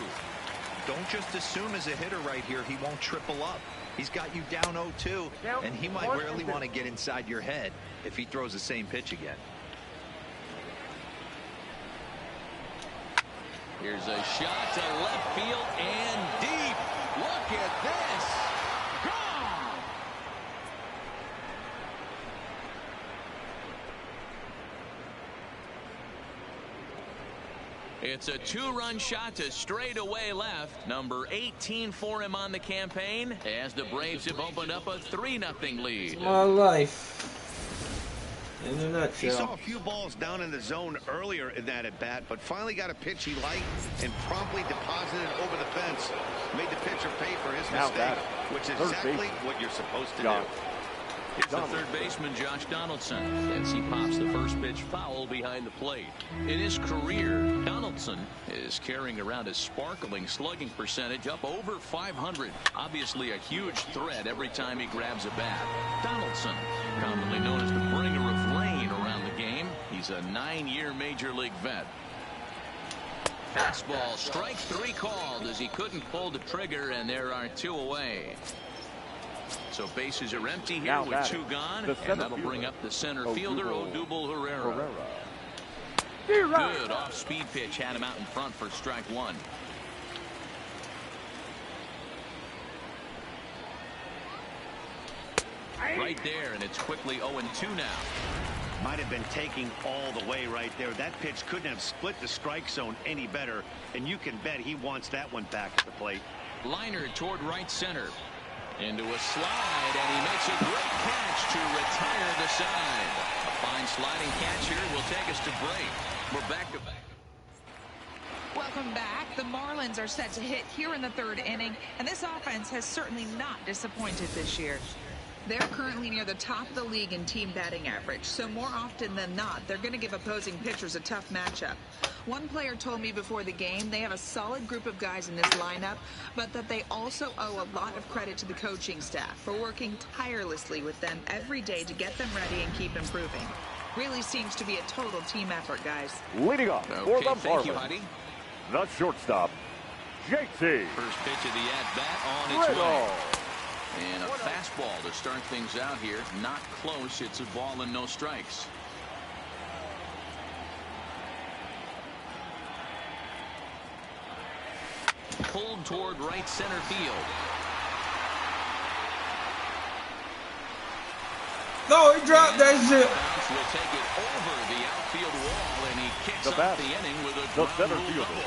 Don't just assume as a hitter right here he won't triple up. He's got you down 0-2, and he might really want to get inside your head if he throws the same pitch again. Here's a shot to left field and deep. Look at this. Gone! It's a 2-run shot to straightaway left. Number 18 for him on the campaign as the Braves have opened up a 3-0 lead. My life. In a nutshell. He saw a few balls down in the zone earlier in that at-bat, but finally got a pitch he liked and promptly deposited it over the fence. Made the pitcher pay for his mistake, which is exactly what you're supposed to do. It's the third baseman, Josh Donaldson, as he pops the first pitch foul behind the plate. In his career, Donaldson is carrying around a sparkling slugging percentage up over 500. Obviously a huge threat every time he grabs a bat. Donaldson, commonly known as the bringer of rain around the game. He's a 9-year major league vet. Fastball, strike 3 called as he couldn't pull the trigger, and there are 2 away. So bases are empty here with 2 gone, and that'll bring up the center fielder, Odubel Herrera. Good off-speed pitch had him out in front for strike 1. Right there, and it's quickly 0-2 now. Might have been taking all the way right there. That pitch couldn't have split the strike zone any better, and you can bet he wants that one back at the plate. Liner toward right center. Into a slide, and he makes a great catch to retire the side. A fine sliding catch here will take us to break. We're back to back. Welcome back. The Marlins are set to hit here in the 3rd inning, and this offense has certainly not disappointed this year. They're currently near the top of the league in team batting average, so more often than not, they're going to give opposing pitchers a tough matchup. One player told me before the game they have a solid group of guys in this lineup, but that they also owe a lot of credit to the coaching staff for working tirelessly with them every day to get them ready and keep improving. Really seems to be a total team effort, guys. Leading off for the Marlins, the shortstop, JT. First pitch of the at-bat on its way. And a fastball to start things out here. Not close. It's a ball and no strikes. Pulled toward right center field. No, he dropped that shit. Will take it over the outfield wall, and he kicks off the inning with a center fielder,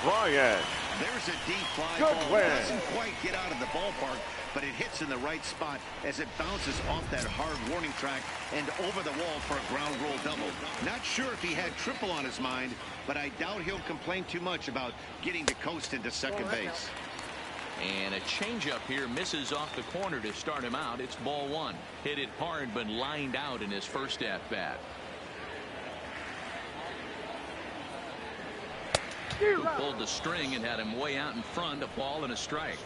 Ryan. There's a deep fly Good ball. win. It doesn't quite get out of the ballpark, but it hits in the right spot as it bounces off that hard warning track and over the wall for a ground rule double. Not sure if he had triple on his mind, but I doubt he'll complain too much about getting the coast into second base. And a changeup here misses off the corner to start him out. It's ball 1. Hit it hard, but lined out in his first at-bat. Who pulled the string and had him way out in front, a ball and a strike.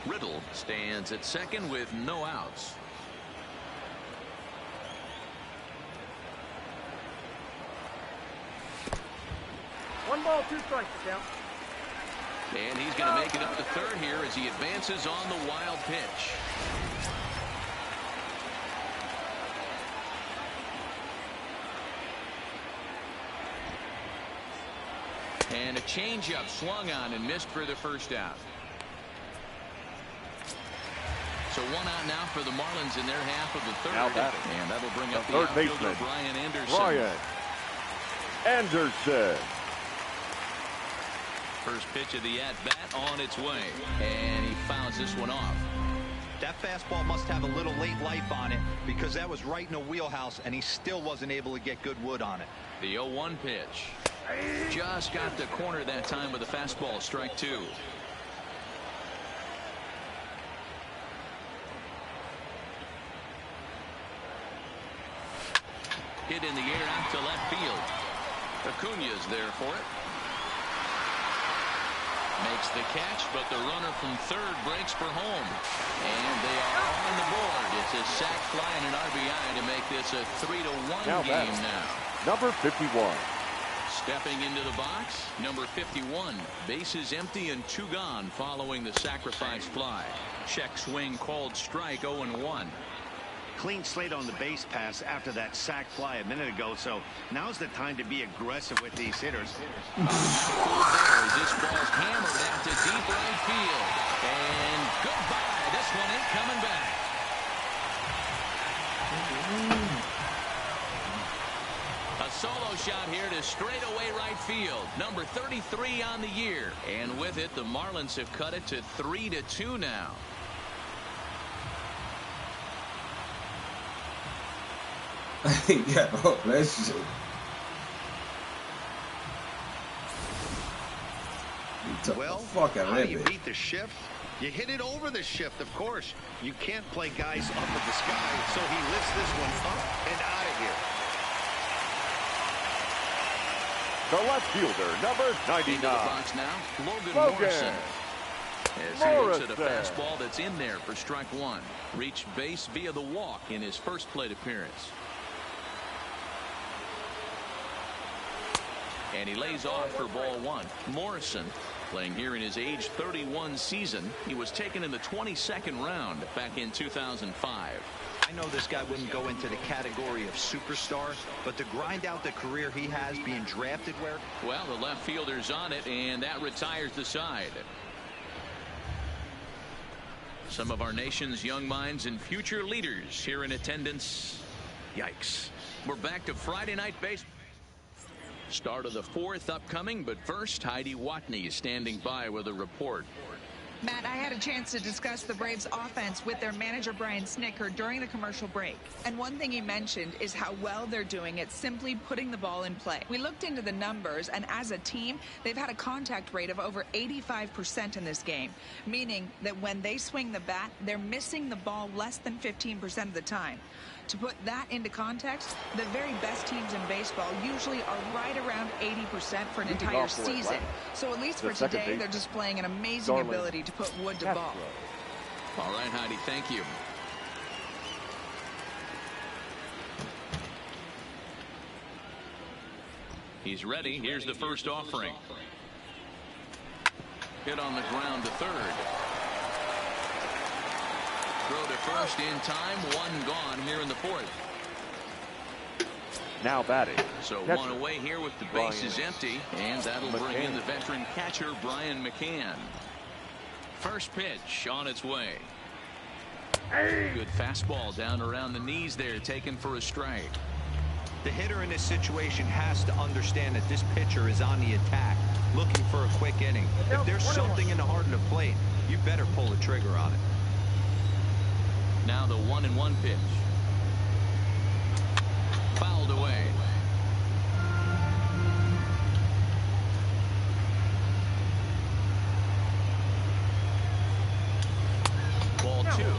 Riddle stands at second with no outs. One ball, 2 strikes, count. And he's going to make it up to third here as he advances on the wild pitch. And a changeup swung on and missed for the first out. So 1 out now for the Marlins in their half of the 3rd. And that'll bring up the outfielder Brian Anderson. First pitch of the at-bat on its way. And he fouls this one off. That fastball must have a little late life on it because that was right in the wheelhouse, and he still wasn't able to get good wood on it. The 0-1 pitch. Just got the corner that time with a fastball, strike 2. Hit in the air out to left field. Acuña's there for it. Makes the catch, but the runner from third breaks for home. And they are on the board. It's a sac fly and an RBI to make this a 3-1 game now. Number 51. Stepping into the box, number 51. Bases empty and 2 gone following the sacrifice fly. Check swing called strike, 0-1. Clean slate on the base pass after that sac fly a minute ago, so now's the time to be aggressive with these hitters. This ball's hammered out to deep right field. And goodbye. This one ain't coming back. A solo shot here to straightaway right field. Number 33 on the year. And with it, the Marlins have cut it to 3-2 now. Yeah, oh, let's see. Well, how do you beat the shift? You hit it over the shift, of course. You can't play guys up in the sky, so he lifts this one up and out of here. The left fielder, number 99. Into the box now, Logan Morrison. As he looks at a fastball that's in there for strike one. Reached base via the walk in his first plate appearance. And he lays off for ball one. Morrison playing here in his age 31 season. He was taken in the 22nd round back in 2005. I know this guy wouldn't go into the category of superstar, but to grind out the career he has being drafted where... Well, the left fielder's on it, and that retires the side. Some of our nation's young minds and future leaders here in attendance. Yikes. We're back to Friday Night Baseball. Start of the fourth upcoming, but first, Heidi Watney standing by with a report. Matt, I had a chance to discuss the Braves offense with their manager Brian Snitker during the commercial break. And one thing he mentioned is how well they're doing at simply putting the ball in play. We looked into the numbers, and as a team, they've had a contact rate of over 85% in this game, meaning that when they swing the bat, they're missing the ball less than 15% of the time. To put that into context, the very best teams in baseball usually are right around 80% for an entire season. So at least for today, they're displaying an amazing ability to put wood to ball. All right, Heidi, thank you. He's ready. Here's the first offering. Hit on the ground to third. Throw to first in time. One gone here in the fourth. Now batting. So one away here with the bases empty, and that'll bring in the veteran catcher Brian McCann. First pitch on its way. Good fastball down around the knees there, taken for a strike. The hitter in this situation has to understand that this pitcher is on the attack, looking for a quick inning. If there's something in the heart of the plate, you better pull the trigger on it. Now the 1-1 pitch. Fouled away. Ball two.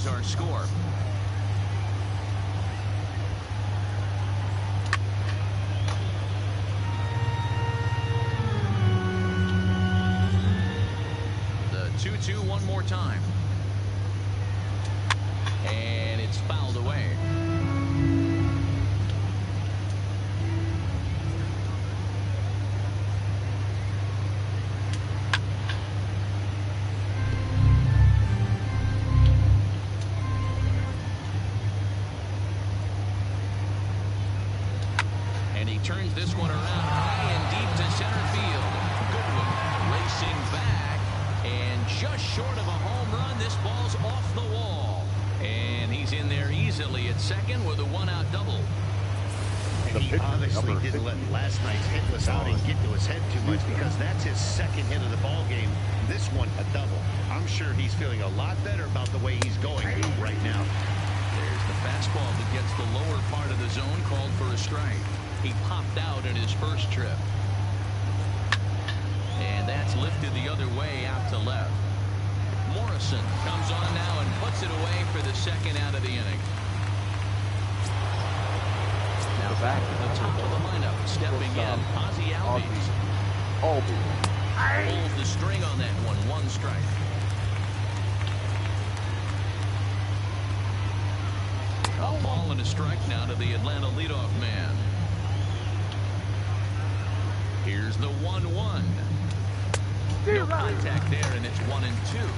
Our score. The 2-2 one more time. And it's fouled away. Turns this one around high and deep to center field. Goodwin racing back, and just short of a home run, this ball's off the wall. And he's in there easily at second with a one-out double. And he obviously didn't let last night's hitless outing get to his head too much, because that's his second hit of the ball game. This one, a double. I'm sure he's feeling a lot better about the way he's going right now. There's the fastball that gets the lower part of the zone, called for a strike. He popped out in his first trip. And that's lifted the other way out to left. Morrison comes on now and puts it away for the second out of the inning. Now back to the top of the lineup. Stepping in, Ozzie Albies. Pulls the string on that one. One strike. A ball and a strike now to the Atlanta leadoff man. Here's the 1-1. No contact there, and it's 1-2.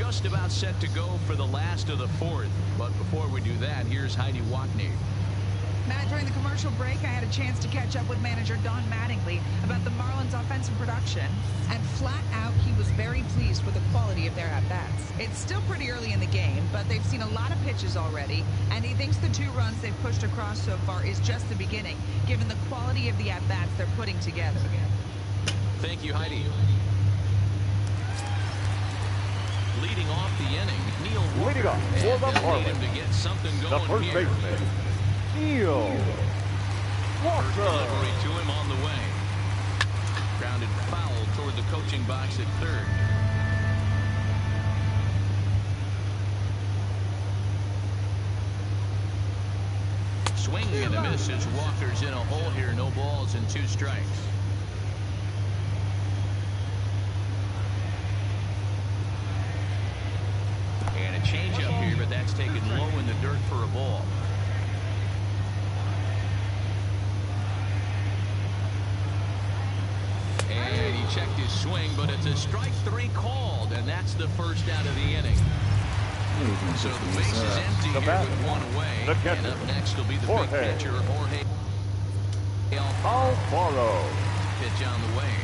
just about set to go for the last of the fourth. But before we do that, here's Heidi Watney. Matt, during the commercial break, I had a chance to catch up with manager Don Mattingly about the Marlins' offensive production. And flat out, he was very pleased with the quality of their at-bats. It's still pretty early in the game, but they've seen a lot of pitches already. And he thinks the 2 runs they've pushed across so far is just the beginning, given the quality of the at-bats they're putting together. Thank you, Heidi. Leading off the inning, Neil Walker. Leading off for the Marlins, to get something going the first here. baseman, Neil Walker. First delivery to him on the way. Grounded foul toward the coaching box at third. Swing and a miss as Walker's in a hole here. No balls and 2 strikes. And a changeup here, but that's taken low in the dirt for a ball. And he checked his swing, but it's a strike 3 called, and that's the first out of the inning. So the base is empty here with 1 away. And up next will be the big catcher, Jorge Alfaro. Pitch on the way.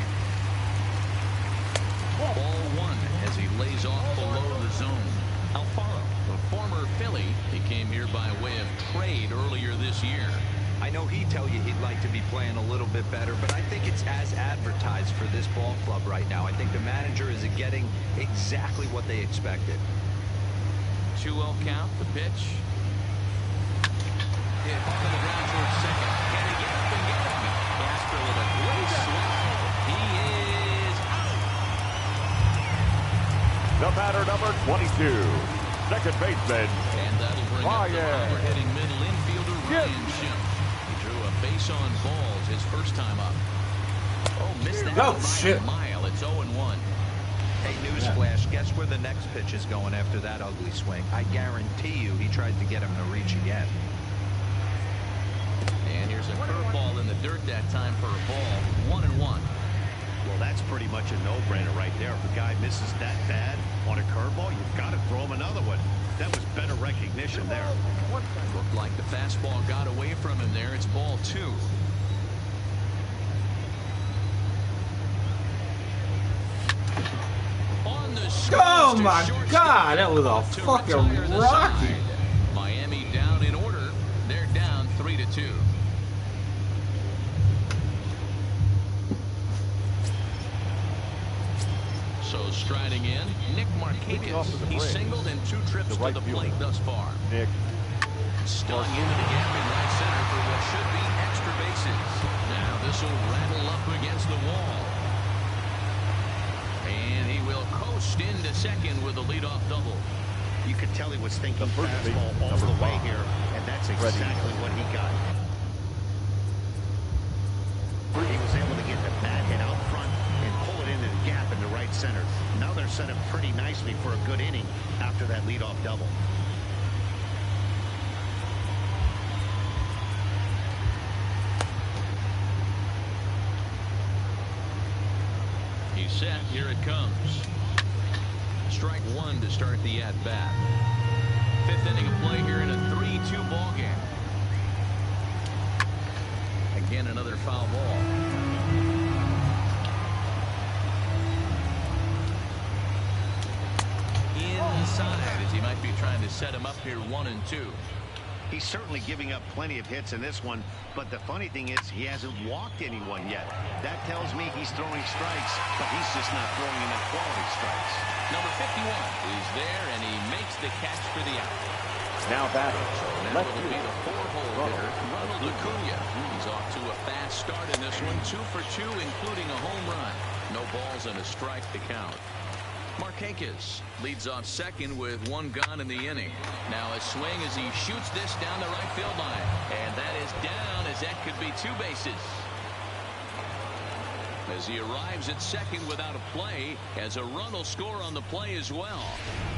Ball 1 as he lays off below the zone. Alfaro, the former Philly, he came here by way of trade earlier this year. I know he'd tell you he'd like to be playing a little bit better, but I think it's as advertised for this ball club right now. I think the manager is getting exactly what they expected. 2-0 count, the pitch. Hit off on the ground towards second. Can he get up and get him? Casper with a great slide. He is out. The batter, number 22, second baseman, And that'll bring up the power-hitting middle infielder, Ryan Schimpf. He drew a base on balls his first time up. Oh, missed that by a mile. It's 0-1. Hey, newsflash, guess where the next pitch is going after that ugly swing? I guarantee you he tried to get him to reach again. And here's a curveball in the dirt that time for a ball. 1-1. Well, that's pretty much a no-brainer right there. If a guy misses that bad on a curveball, you've got to throw him another one. That was better recognition there. Looked like the fastball got away from him there. It's ball 2. Oh my God, that was a fucking rocket. Miami down in order. They're down 3-2. So striding in, Nick Markakis. He singled in 2 trips to the plate thus far. Nick. Stung into the gap in right center for what should be extra bases. Now this will rattle up against the wall. And he will coast into second with a leadoff double. You could tell he was thinking fastball all the way here, and that's exactly what he got. He was able to get the bat hit out front and pull it into the gap in the right center. Now they're set up pretty nicely for a good inning after that leadoff double. He's set. Here it comes. Strike 1 to start the at-bat. 5th inning of play here in a 3-2 ball game. Again, another foul ball. Inside, as he might be trying to set him up here 1-2. He's certainly giving up plenty of hits in this one, but the funny thing is he hasn't walked anyone yet. That tells me he's throwing strikes, but he's just not throwing enough quality strikes. Number 51 is there, and he makes the catch for the out. Now batting. Now it'll be the 4-hole hitter, Ronald Acuna. He's off to a fast start in this one, 2 for 2, including a home run. No balls and a strike to count. Markakis leads off second with 1 gone in the inning. Now a swing as he shoots this down the right field line. And that is down, as that could be 2 bases. As he arrives at second without a play, as a run will score on the play as well.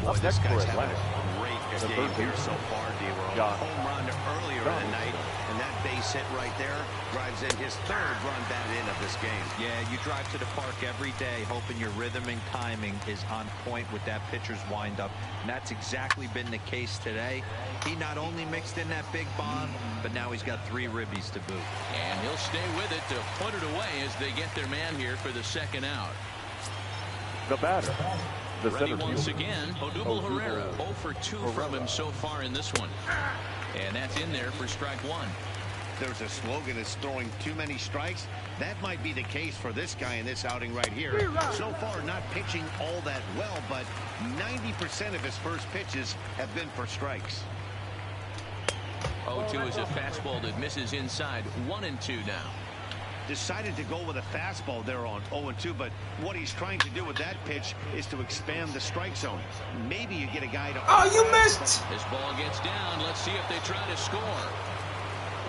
Boy, this guy's having a great game here so far, D-Roll. Home run earlier in the night, and that base hit right there drives in his third run batted in of this game. Yeah, you drive to the park every day hoping your rhythm and timing is on point with that pitcher's windup, and that's exactly been the case today. He not only mixed in that big bomb, but now he's got 3 ribbies to boot. And he'll stay with it to put it away as they get their man here for the second out. The batter. The Ready center once fielder. again, Odubel Herrera. 0 for 2 from him so far in this one. And that's in there for strike 1. There's a slogan that's throwing too many strikes. That might be the case for this guy in this outing right here. So far, not pitching all that well, but 90% of his first pitches have been for strikes. 0-2 is a fastball that misses inside. 1-2 now. Decided to go with a fastball there on 0-2, but what he's trying to do with that pitch is to expand the strike zone. Maybe you get a guy to... Oh, you missed! This ball gets down. Let's see if they try to score.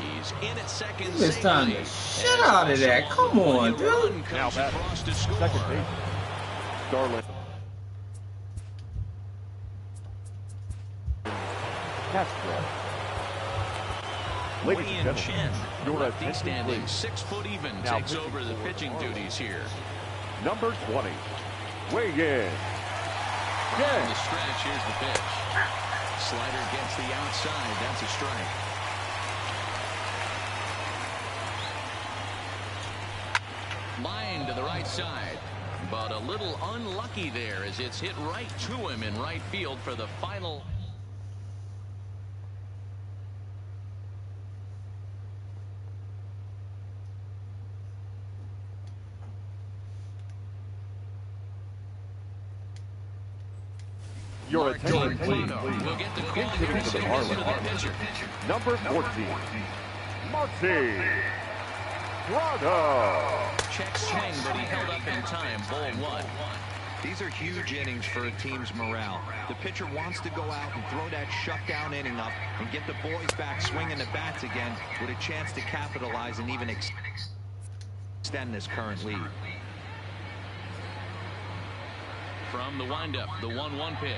He's in at second. This time to shit out of that. Come on, dude. Now back. Second base. Starlin. Castro. Ladies and Chen, your lefty attention, standing please. 6 foot even, Now takes over the pitching duties here. Number 20. Weigh in. On the stretch, here's the pitch. Slider gets the outside. That's a strike. Line to the right side, but a little unlucky there as it's hit right to him in right field for the final. Your attention, please. We'll get the call Hitting here. for the Marlins. Number 14. Marty Grotto. Check swing, but he held up in time. Ball 1. These are huge innings for a team's morale. The pitcher wants to go out and throw that shutdown inning up and get the boys back swinging the bats again with a chance to capitalize and even extend this current lead. From the windup, the 1-1 pitch.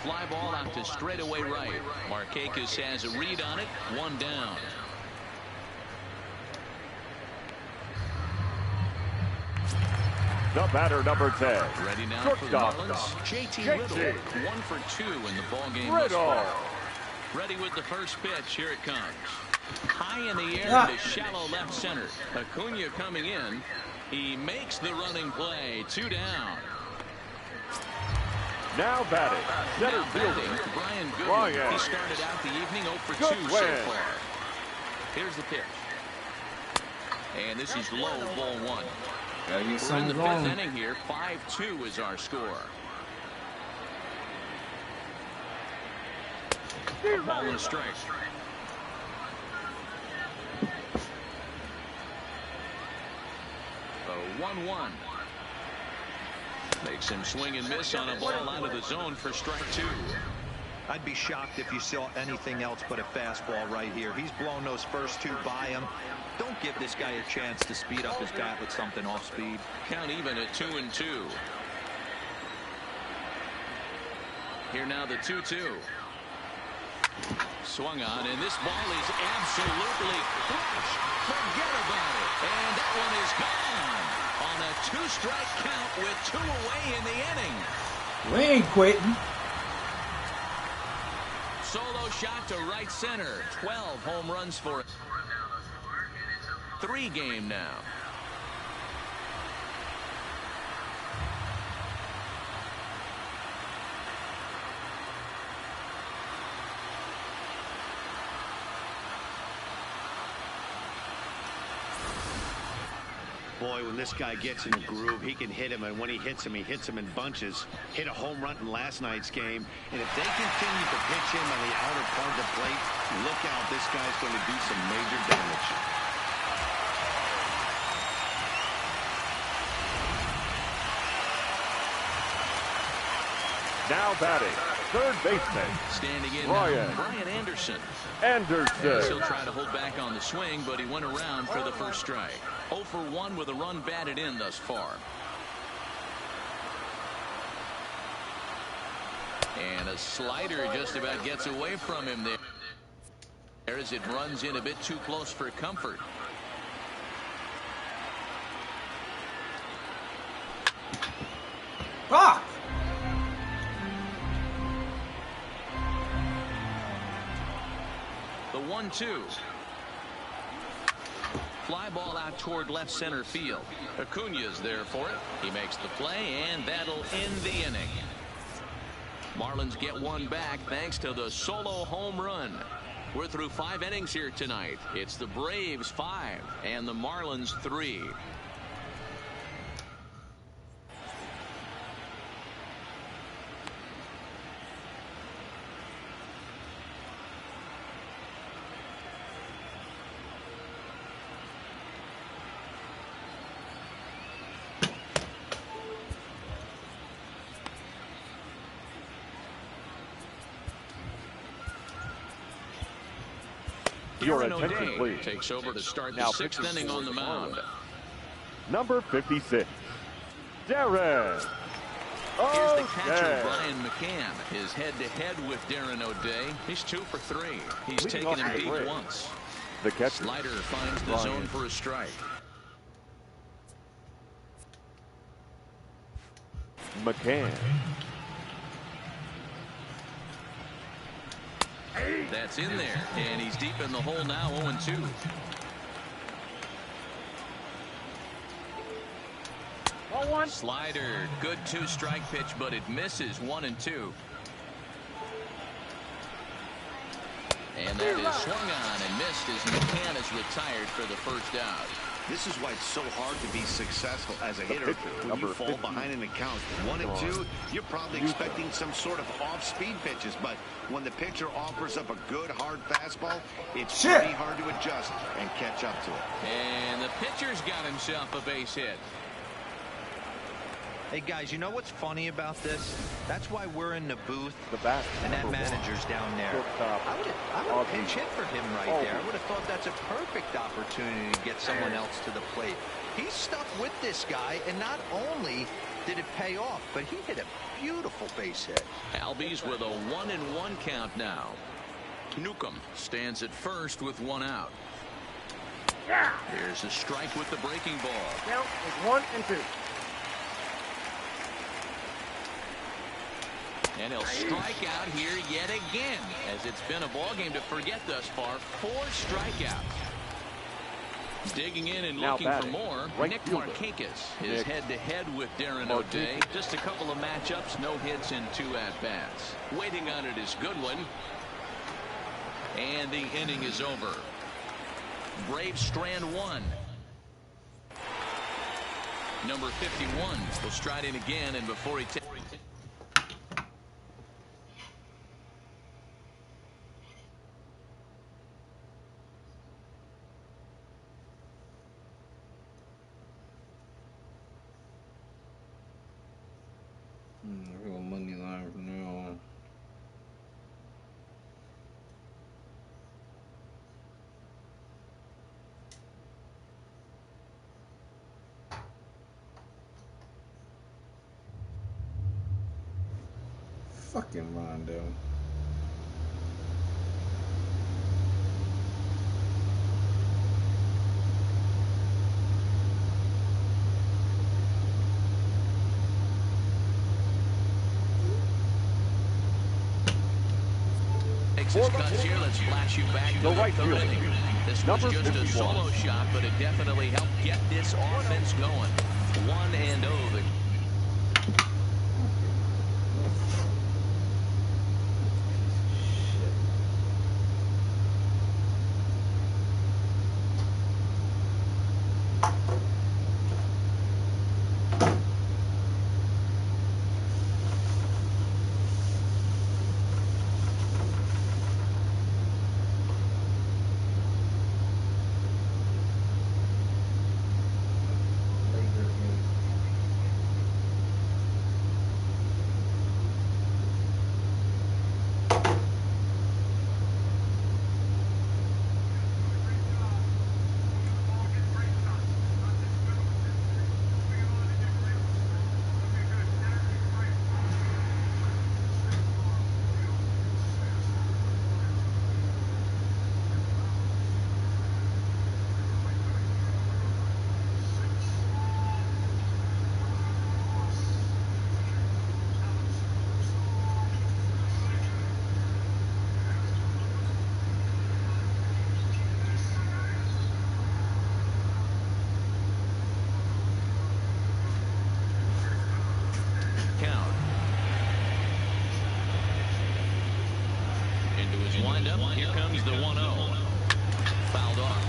Fly ball out to straightaway right. Markakis has a read on it. 1 down. The batter, number 10. Ready now Shortstop. for the Marlins. JT Riddle. 1 for 2 in the ball game. Riddle. Ready with the first pitch. Here it comes. High in the air to shallow left center. Acuna coming in. He makes the running play. 2 down. Now batting. Center fielder. Brian Goodwin. He started out the evening 0 for 2 so far. Here's the pitch. And this is low, ball 1. We're in the 5th inning here. 5-2 is our score. A ball and a strike. A 1-1. Makes him swing and miss on a ball out of the zone for strike 2. I'd be shocked if you saw anything else but a fastball right here. He's blown those first 2 by him. Don't give this guy a chance to speed up his bat with something off speed. Count even at 2-2. Here now the 2-2. Swung on, and this ball is absolutely crushed. Forget about it. And that one is gone on a 2-strike count with 2 away in the inning. We ain't quitting. Solo shot to right center. 12 home runs for it. 3 game now. Boy, when this guy gets in a groove, he can hit him, and when he hits him in bunches. Hit a home run in last night's game, and if they continue to pitch him on the outer part of the plate, look out, this guy's going to do some major damage. Now batting. Third baseman. Standing in Brian Anderson. Anderson. He'll try to hold back on the swing, but he went around for the first strike. 0 for 1 with a run batted in thus far. And a slider just about gets away from him there as it runs in a bit too close for comfort. Fuck! The 1-2. Fly ball out toward left center field. Acuna's there for it. He makes the play, and that'll end the inning. Marlins get one back thanks to the solo home run. We're through 5 innings here tonight. It's the Braves 5 and the Marlins 3. Your attention, O'Day please. takes over to start the Now 6th inning on the mound. Number 56, Darren. Here's the catcher, Brian McCann. His head-to-head with Darren O'Day. He's 2 for 3. He's taken him deep once. The catcher. Slider finds the zone for a strike. McCann. That's in there, and he's deep in the hole now, 0-2. Slider, good 2-strike pitch, but it misses, 1-2. And that is swung on and missed as McCann is retired for the first out. This is why it's so hard to be successful as a hitter. When you fall behind in the count 1-2, you're probably expecting some sort of off-speed pitches, but when the pitcher offers up a good hard fastball, it's pretty hard to adjust and catch up to it. And the pitcher's got himself a base hit. Hey, guys, you know what's funny about this? That's why we're in the booth, The bat. and that manager's down there. I would have pinch hit for him right there. I would have thought that's a perfect opportunity to get someone else to the plate. He's stuck with this guy, and not only did it pay off, but he hit a beautiful base hit. Albies with a 1-1 count now. Newcomb stands at first with 1 out. Here's a strike with the breaking ball. Count is 1-2. And he'll strike out here yet again, as it's been a ball game to forget thus far. 4 strikeouts. Digging in and Now looking batting, for more, right Nick fielder. Markakis is head-to-head with Darren O'Day. Just a couple of matchups, no hits in 2 at-bats. Waiting on it is Goodwin. And the inning is over. Braves strand 1. Number 51 will stride in again, and before he takes... Real money line from now on. Fucking Rondo. His cuts here. Let's flash you back to the right third field. inning. This was Number just 51. a solo shot, but it definitely helped get this offense going. 1-0. into his windup. Here comes the 1-0. Fouled off.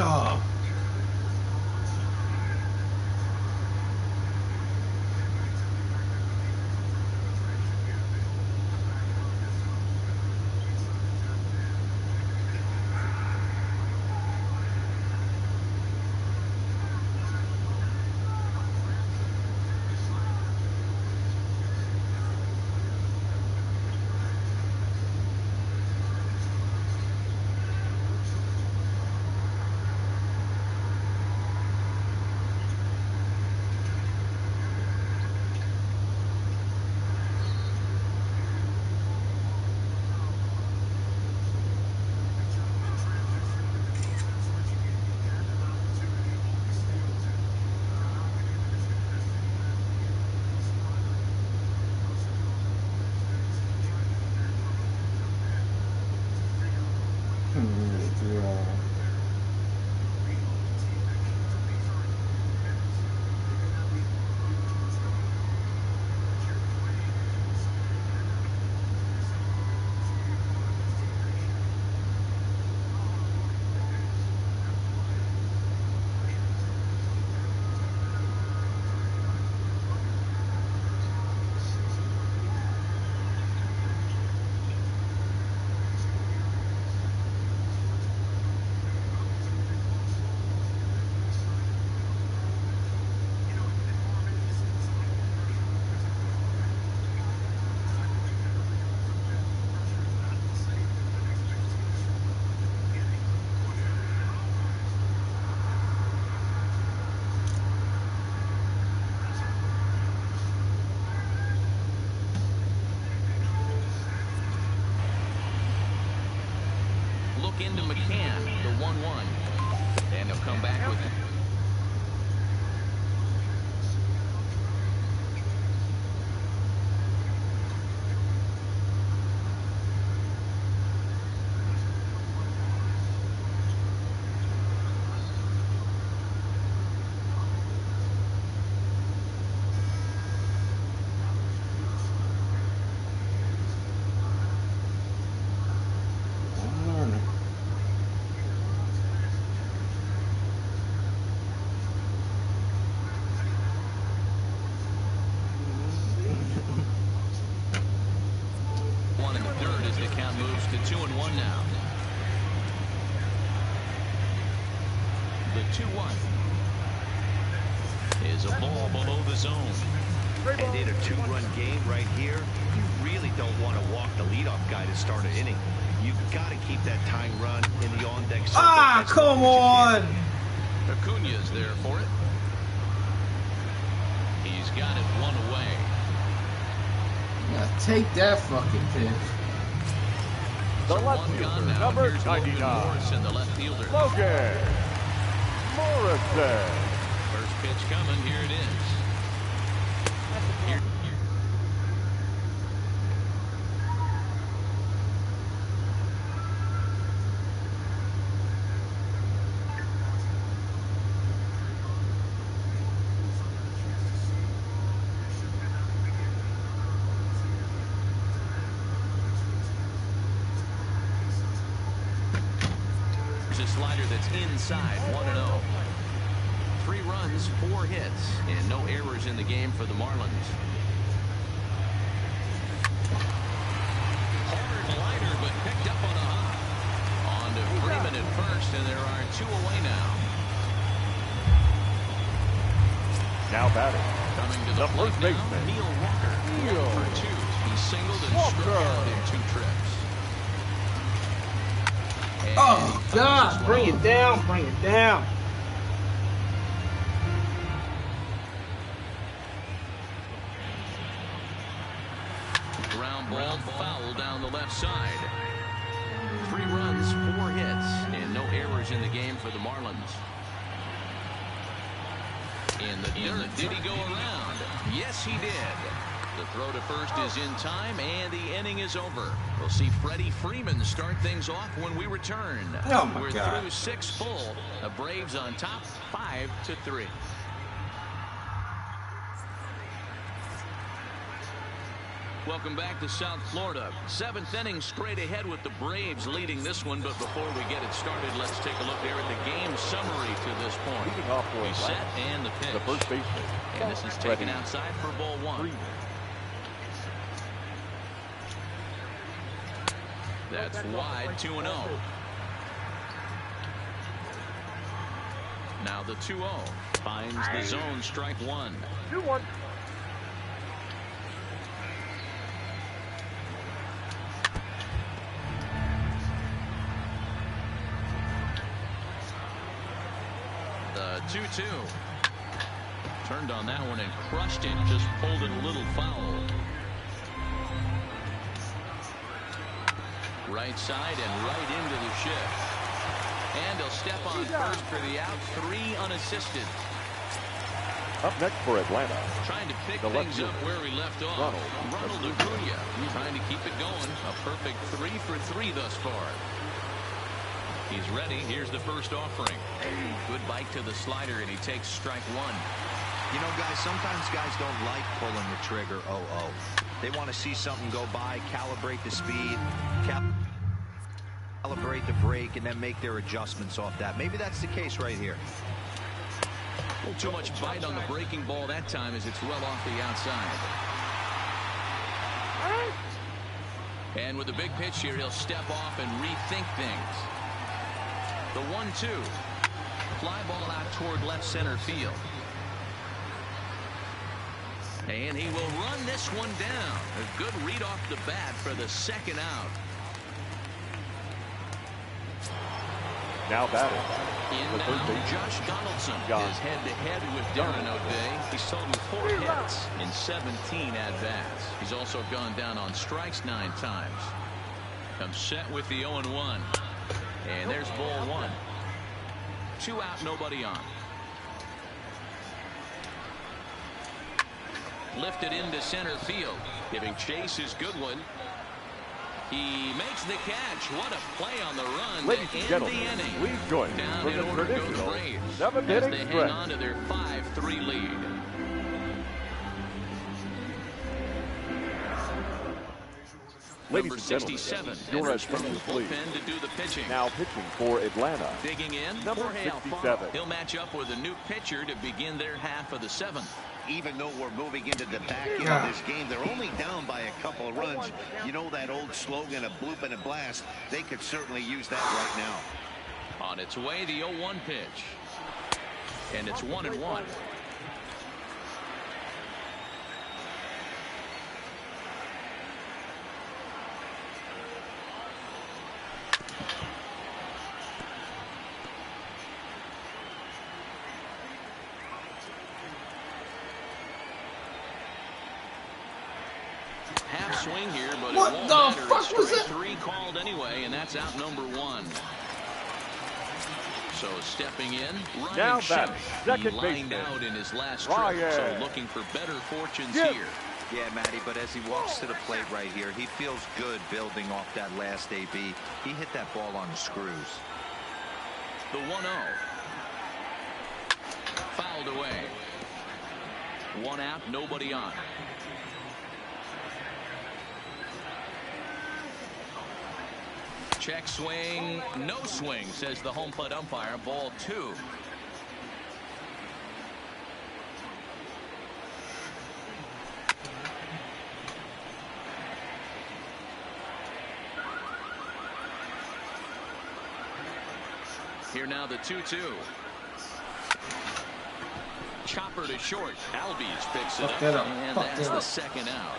Oh. Into McCann, the 1-1. And he'll come back with it. To 2-1 now. The 2-1 is a ball below the zone. And in a two-run game right here, you really don't want to walk the leadoff guy to start an inning. You've got to keep that tying run in the on-deck circle. Ah, come on! Acuna's there for it. He's got it one away. Yeah, take that fucking pitch. The left fielder, number 99, Morrison, the left fielder. Logan Morrison. First pitch coming. Here it is. Here. slider that's inside, 1-0. 3 runs, 4 hits, and no errors in the game for the Marlins. Hard liner, but picked up on a hop. On to Freeman at first, and there are 2 away now. Now batting. Coming to the first baseman, Neil Walker. 1 for 2. He singled and struck out in 2 trips. And Oh, God. Bring it down. Bring it down. Ground ball foul down the left side. 3 runs, 4 hits, and no errors in the game for the Marlins. In the dirt, did he go around? Yes, he did. The throw to first is in time, and the inning is over. We'll see Freddie Freeman start things off when we return. Oh, my We're God. through 6 full. The Braves on top, 5-3. Welcome back to South Florida. 7th inning straight ahead with the Braves leading this one. But before we get it started, let's take a look there at the game summary to this point. Leading off for He's set and the pitch. The first baseman. And this is taken outside for ball 1. That's wide, 2-0. Now the 2-0. Finds the zone, strike 1. 2-1. The 2-2. Turned on that one and crushed it. Just pulled it a little foul. Right side and right into the shift. And he'll step on first for the out. 3 unassisted. Up next for Atlanta. Trying to pick things up where he left off. Ronald Acuna trying to keep it going. A perfect 3 for 3 thus far. He's ready. Here's the first offering. Good bite to the slider, and he takes strike 1. You know, guys, sometimes guys don't like pulling the trigger 0-0. They want to see something go by, calibrate the speed, calibrate the break, and then make their adjustments off that. Maybe that's the case right here. A little too much bite on the breaking ball that time as it's well off the outside. And with a big pitch here, he'll step off and rethink things. The 1-2. Fly ball out toward left center field. And he will run this one down. A good read off the bat for the second out. Now batting. In now, Josh Donaldson is head-to-head with Darren O'Day. He's totaled 4 hits in 17 at-bats. He's also gone down on strikes 9 times. Comes set with the 0-1. And there's ball 1. 2 out, nobody on. Lifted into center field. Giving chase is Goodwin. He makes the catch. What a play on the run. Ladies and gentlemen, please join me for the traditional 7th inning as they hang on to their 5-3 lead. Ladies Number and gentlemen, 67 your enters from the attention, please. bullpen to do the pitching. Now pitching for Atlanta. Digging in, Number Jorge 67. Alfaro. He'll match up with a new pitcher to begin their half of the 7th. Even though we're moving into the back end of this game, they're only down by a couple of runs. You know that old slogan, a bloop and a blast. They could certainly use that right now. On its way, the 0-1 pitch. And it's 1-1. Half swing here, but what it won't the matter. fuck was that? 3 called anyway, and that's out number 1. So stepping in, Ryan Now Schick. batting, He second lined baseman, out in his last Ryan trip, so looking for better fortunes Schick. here. Yeah, Matty, but as he walks to the plate right here, he feels good building off that last AB. He hit that ball on the screws. The 1-0. Fouled away. 1 out, nobody on. Check swing, no swing, says the home plate umpire. Ball 2. Here now the 2-2. Chopper to short. Albies picks it up, and that's the second out.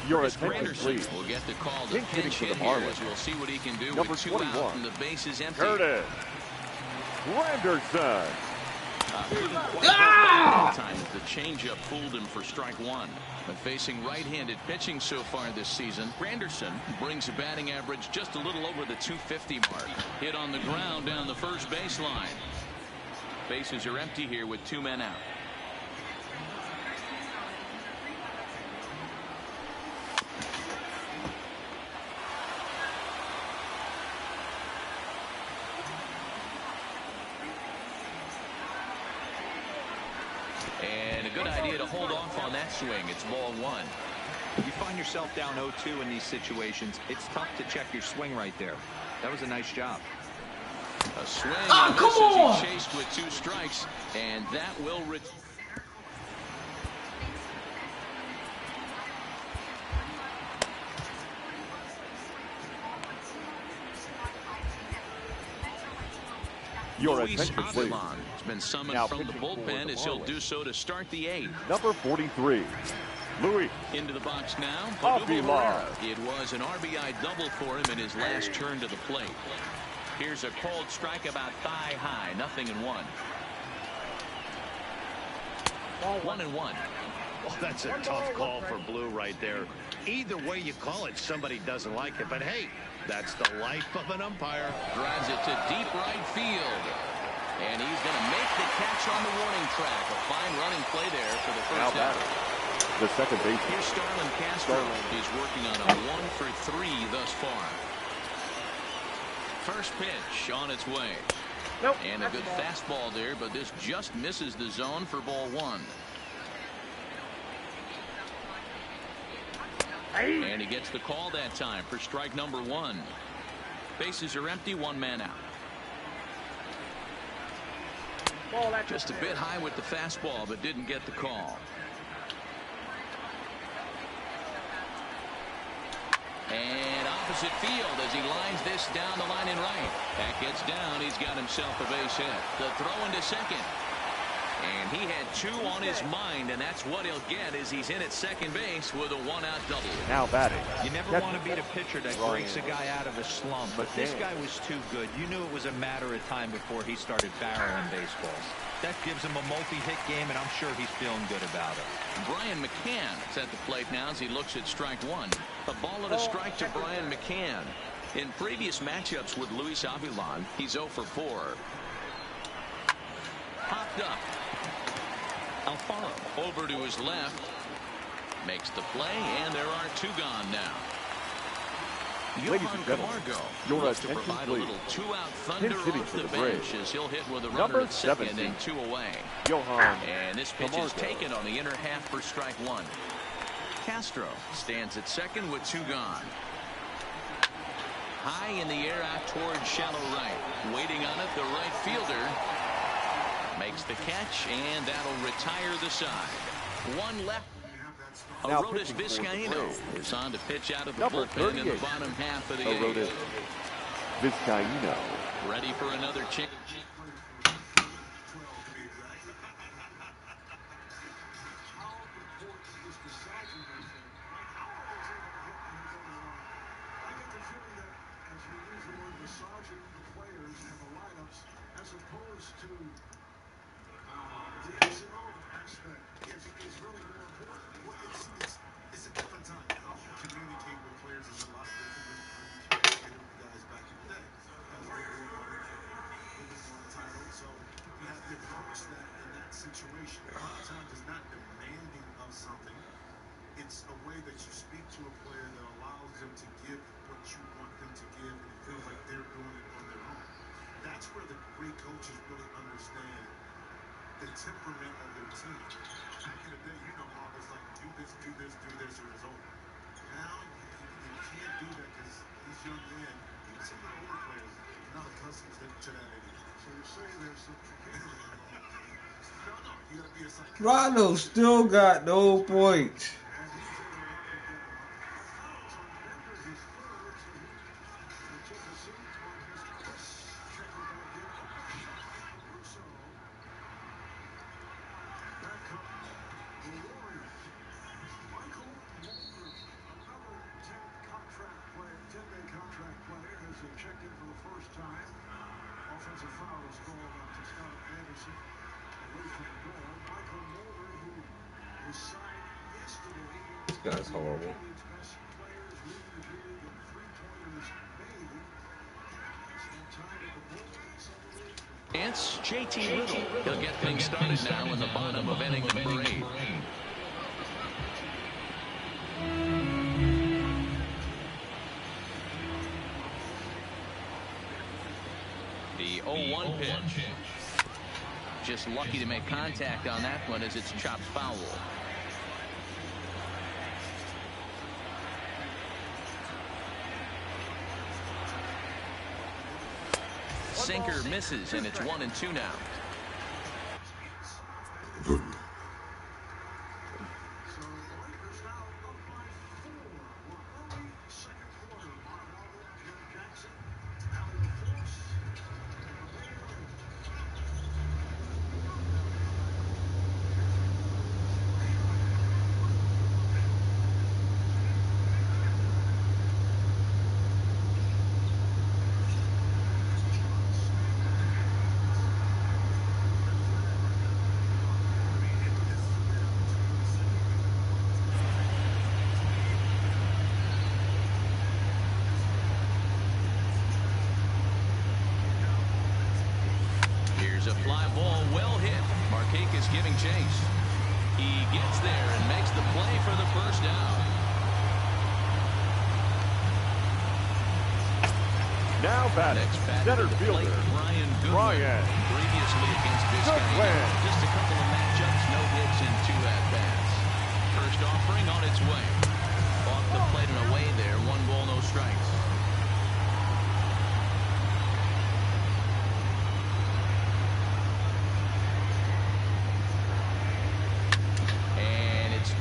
Your attention, please. Will get the call to pinch hit here, as we'll see what he can do Number with 2 21. out and the base is empty. Curtis Granderson. Time the changeup fooled him for strike 1. But facing right-handed pitching so far this season, Granderson brings a batting average just a little over the 250 mark. Hit on the ground down the first baseline. Bases are empty here with 2 men out. And a good idea to hold off on that swing. It's ball 1. You find yourself down 0-2 in these situations. It's tough to check your swing right there. That was a nice job. A swing. Oh, come on! He chased with 2 strikes, and that will Your Luis attention, please. Avilan has been summoned Now from the pitching for bullpen the as he'll Marlins. do so to start the 8th. Number 43, Luis Into the box now. Avilan. It was an RBI double for him in his last turn to the plate. Here's a cold strike about thigh high. 0-1. 1-1. Well, that's a tough call for Blue right there. Either way you call it, somebody doesn't like it. But hey, that's the life of an umpire. Drives it to deep right field. And he's going to make the catch on the warning track. A fine running play there for the Now first out. The second base. Here's Starlin Castro. He's working on a 1-for-3 thus far. First pitch on its way. Nope. And a good fastball there, but this just misses the zone for ball 1. And he gets the call that time for strike number 1. Bases are empty, 1 man out. Just a bit high with the fastball, but didn't get the call. And opposite field as he lines this down the line in right. That gets down. He's got himself a base hit. The throw into second. And he had 2 on his mind, and that's what he'll get as he's in at second base with a 1-out double. Now batting. You never want to beat a pitcher that breaks a guy out of a slump, but this guy was too good. You knew it was a matter of time before he started barreling baseballs. That gives him a multi-hit game, and I'm sure he's feeling good about it. Brian McCann is at the plate now as he looks at strike 1. A ball and a strike to Brian McCann. In previous matchups with Luis Avilan, he's 0 for 4. Popped up. Alfaro over to his left. Makes the play, and there are 2 gone now. Ladies and gentlemen, your looks to attention, provide please. a little 2-out thunder Hitting off for the the bench Braves. as he'll hit with a runner Number at second 17. and 2 away. Johan And this pitch is Camargo. taken on the inner half for strike 1. Castro stands at second with 2 gone. High in the air out towards shallow right. Waiting on it, the right fielder makes the catch, and that'll retire the side. 1 left. Now Arodys pitching for the Vizcaíno Braves. is on to pitch out of the Number bullpen in the 38. bottom half of the Arodys 8th. Vizcaíno. Ready for another change. the temperament of their team. Back in the day, you know, Mom was like, do this, or it's over. Now, you can't do that because these young men, even some of the older players, are not accustomed to that anymore. So you're saying there's some chicanery involved. No, you got to be a psychiatrist. Rondo still got no points. Checked in for the first time. Offensive foul is called on Toscano Anderson. Away from the goal. Michael Mulder, who was signed yesterday. This guy's horrible. Best players leading the G League in three-pointers made. Spent time at the Bulls Summer League. It's JT Riddle. He'll get things started now in the bottom of inning number 8. The 0-1 pitch. Just lucky to make contact on that one as it's chopped foul. Sinker misses, and it's 1-2 now. Fly ball well hit. Marquez giving chase. He gets there and makes the play for the first down. Now batting, center fielder, Brian Goodwin. Previously against Vizcaíno. Just a couple of matchups, no hits in 2 at-bats. First offering on its way. Off the plate and away there. 1 ball, no strikes.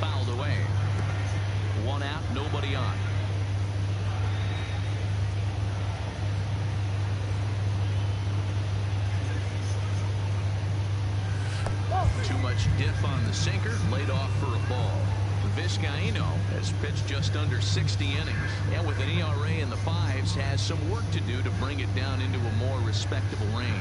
Fouled away. 1 out, nobody on. Too much diff on the sinker, laid off for a ball. Vizcaíno has pitched just under 60 innings, and with an ERA in the 5s, has some work to do to bring it down into a more respectable range.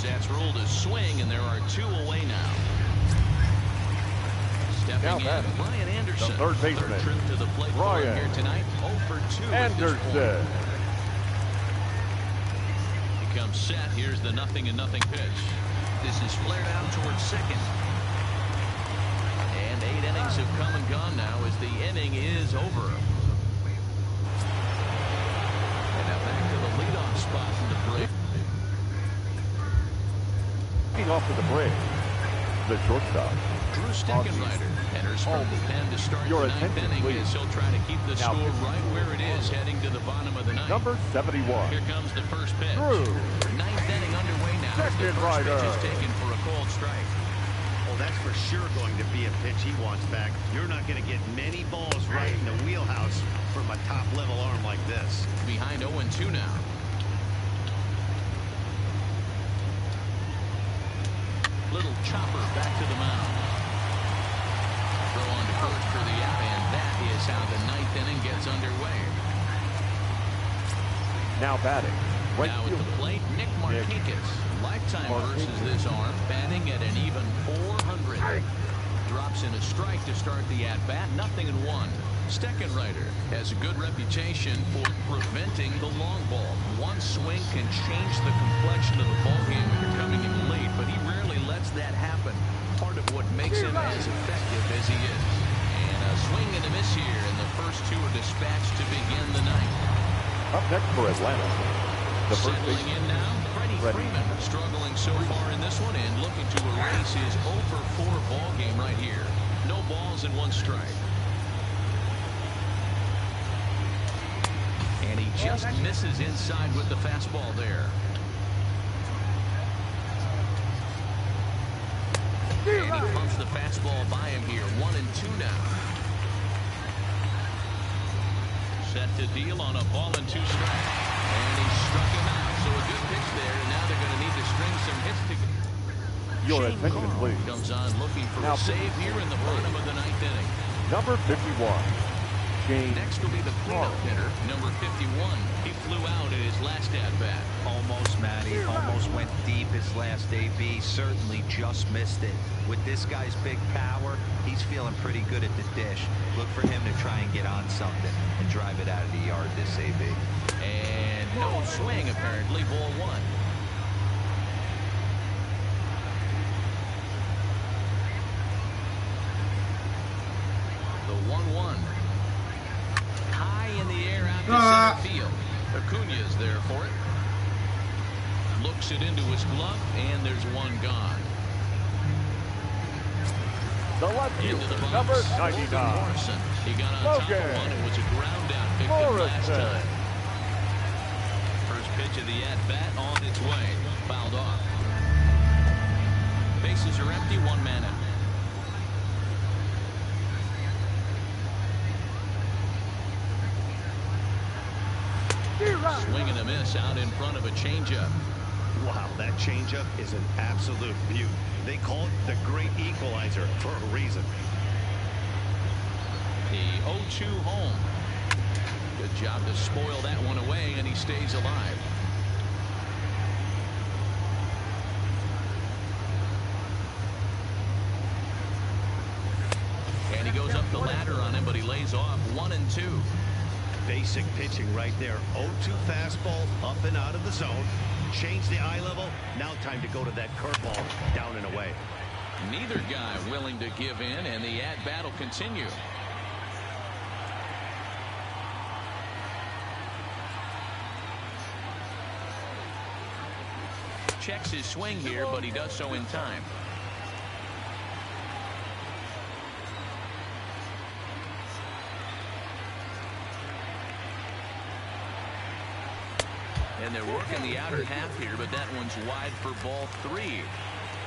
That's ruled a swing, and there are 2 away now. Stepping in, Brian Anderson. The third baseman. Third trip to the plate for him here tonight. 0 for 2 Anderson. He comes set. Here's the 0-0 pitch. This is flared out towards second. And 8 innings have come and gone now as the inning is over. And now back to the leadoff spot from the break. Off to the break, the shortstop. Drew Steckenrider enters from the pen to start the 9th inning as he'll try to keep the score right where it is heading to the bottom of the 9th. Number 71. Here comes the first pitch. Drew 9th inning underway now. The first pitch is taken for a called strike. Oh, that's for sure going to be a pitch he wants back. You're not going to get many balls right in the wheelhouse from a top-level arm like this. Behind 0-2 now. Little chopper back to the mound. Throw on to first for the out, and that is how the 9th inning gets underway. Now batting. Right now at the plate, Nick Marquez. Lifetime versus this arm, batting at an even 400. Drops in a strike to start the at-bat, 0-1. Steckenrider has a good reputation for preventing the long ball. One swing can change the complexion of the ball game when you're coming in late, but he rarely lets that happen. Part of what makes him as effective as he is. And a swing and a miss here, and the first two are dispatched to begin the ninth. Up next for Atlanta, the first Settling in now, Freddie Freeman struggling so far in this one and looking to erase his 0-for-4 ball game right here. No balls and one strike. And he just misses inside with the fastball there. And he pumps the fastball by him here. 1-2 now. Set to deal on a ball and 2 strikes. And he struck him out. So a good pitch there. And now they're going to need to string some hits together. Your attention, please. Comes on looking for a save here in the bottom of the 9th inning. Number 51. Next will be the cleanup hitter, number 51. He flew out at his last at-bat. Almost, Matty. Almost went deep his last AB. Certainly just missed it. With this guy's big power, he's feeling pretty good at the dish. Look for him to try and get on something and drive it out of the yard this AB. And no swing, apparently. Ball 1. The 1-1. High in the air out to center field. Acuña's there for it. Looks it into his glove, and there's one gone. The left field, Into the box. number 99. Morrison. He got on top of one. It was a ground out victim last time. First pitch of the at-bat on its way. Fouled off. Bases are empty. 1 man out. Swing and a miss out in front of a changeup. Wow, that changeup is an absolute beaut. They call it the great equalizer for a reason. The 0-2 home. Good job to spoil that one away, and he stays alive. And he goes up the ladder on him, but he lays off. 1-2. Basic pitching right there. 0-2 fastball up and out of the zone. Change the eye level. Now time to go to that curveball down and away. Neither guy willing to give in, and the at-bat will continue. Checks his swing here, but he does so in time. And they're working the outer half here, but that one's wide for ball 3.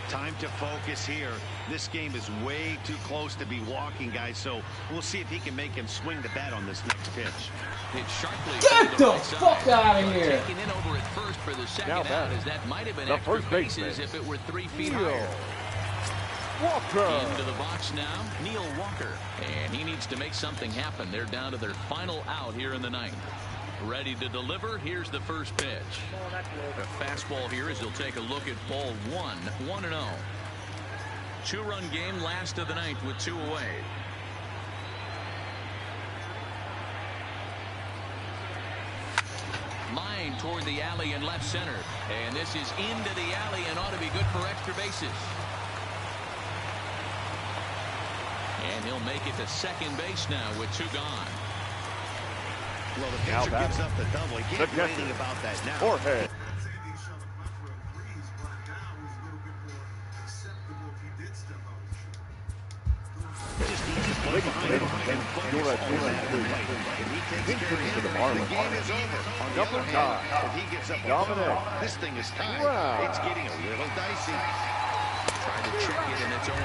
Time to focus here. This game is way too close to be walking, guys, so we'll see if he can make him swing the bat on this next pitch. Hit sharply. Get the fuck out of here. Taking in over at first for the second out, as that might have been extra bases if it were 3 feet higher. Walker. Into the box now, Neil Walker. And he needs to make something happen. They're down to their final out here in the 9th. Ready to deliver. Here's the first pitch. A fastball here as he'll take a look at ball 1. 1-0. 2-run game, last of the 9th with 2 away. Line toward the alley in left center. And this is into the alley and ought to be good for extra bases. And he'll make it to second base now with 2 gone. Well, the pitcher gives up the double. He can't do anything about that now. Forehead. To the game is over. On the other hand, if he gives up a double, this thing is tied. It's getting a little dicey. Tried to check it, and it's 0-1.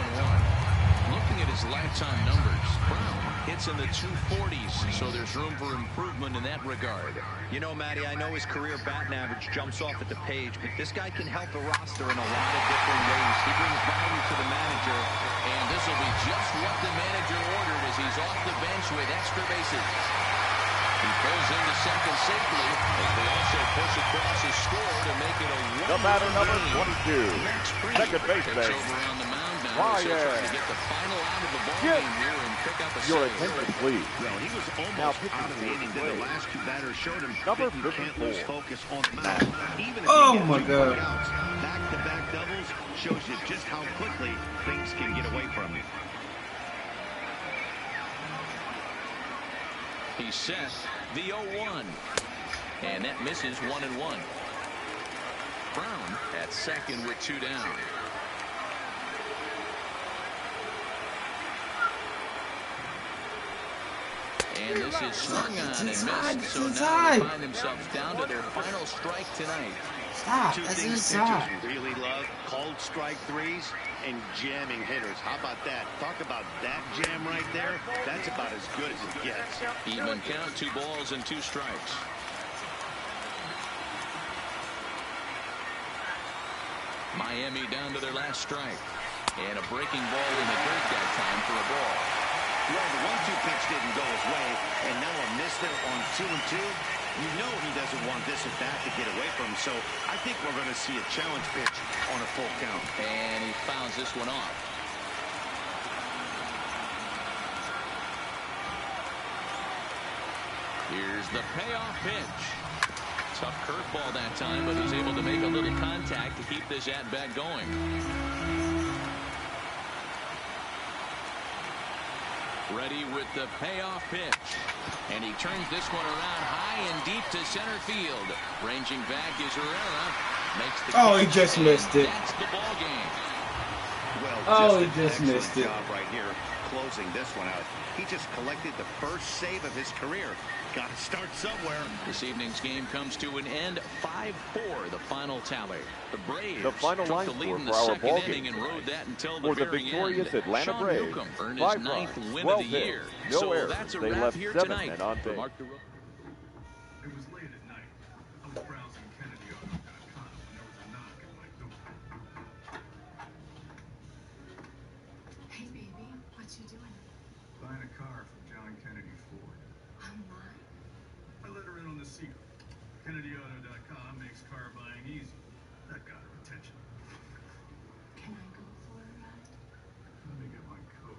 Looking at his lifetime numbers, Brown hits in the 240s, so there's room for improvement in that regard. You know, Matty, I know his career batting average jumps off at the page, but this guy can help the roster in a lot of different ways. He brings value to the manager. And this will be just what the manager ordered as he's off the bench with extra bases. He pulls into second safely as they also push across his score to make it a 1-1 The batter, number game. 22, second baseman, over on the mound now. He'll try to get the final out of the ball game here and pick up a Your save. attention, please. Well, he was almost out of the inning. Then the last two batters showed him that you can't lose focus on the mound. Even if Oh, you my get God. outs, back-to-back doubles shows you just how quickly things can get away from you. He sets the 0-1. And that misses 1-1. Brown at second with 2 down. And this is swung on and missed. So now they find themselves down to their final strike tonight. Stop. Two That's things inside. pitchers really love: cold strike threes and jamming hitters. How about that? Talk about that jam right there. That's about as good as it gets. Even count, 2 balls and 2 strikes. Miami down to their last strike. And a breaking ball in the dirt that time for a ball. Well, the 1-2 pitch didn't go his way, and now a miss there on 2-2. You know he doesn't want this at bat to get away from him, so I think we're going to see a challenge pitch on a full count. And he fouls this one off. Here's the payoff pitch. Tough curveball that time, but he's able to make a little contact to keep this at-bat going. Ready with the payoff pitch. And he turns this one around high and deep to center field. Ranging back is Herrera. Makes the He just missed it. That's the ball game. Well, he just missed it. Job right here, closing this one out. He just collected the first save of his career. Got to start somewhere. This evening's game comes to an end. 5-4, the final tally. The Braves The final took line the lead score in for the our second ball inning game and rode that until the for the very victorious end. Atlanta Sean Braves, Newcomb earned 5 his 9th runs, win 12 of the hits, year. no So errors. that's a They wrap left here 7 tonight. men on For base. Mark the It was late at night. I was browsing KennedyAuto.com when there was a knock at my door. Hey, baby, what you doing? Buying a car from John Kennedy Ford. Online? I let her in on the secret. KennedyAuto.com makes car buying easy. That got her attention. Can I go for a ride? Let me get my coat.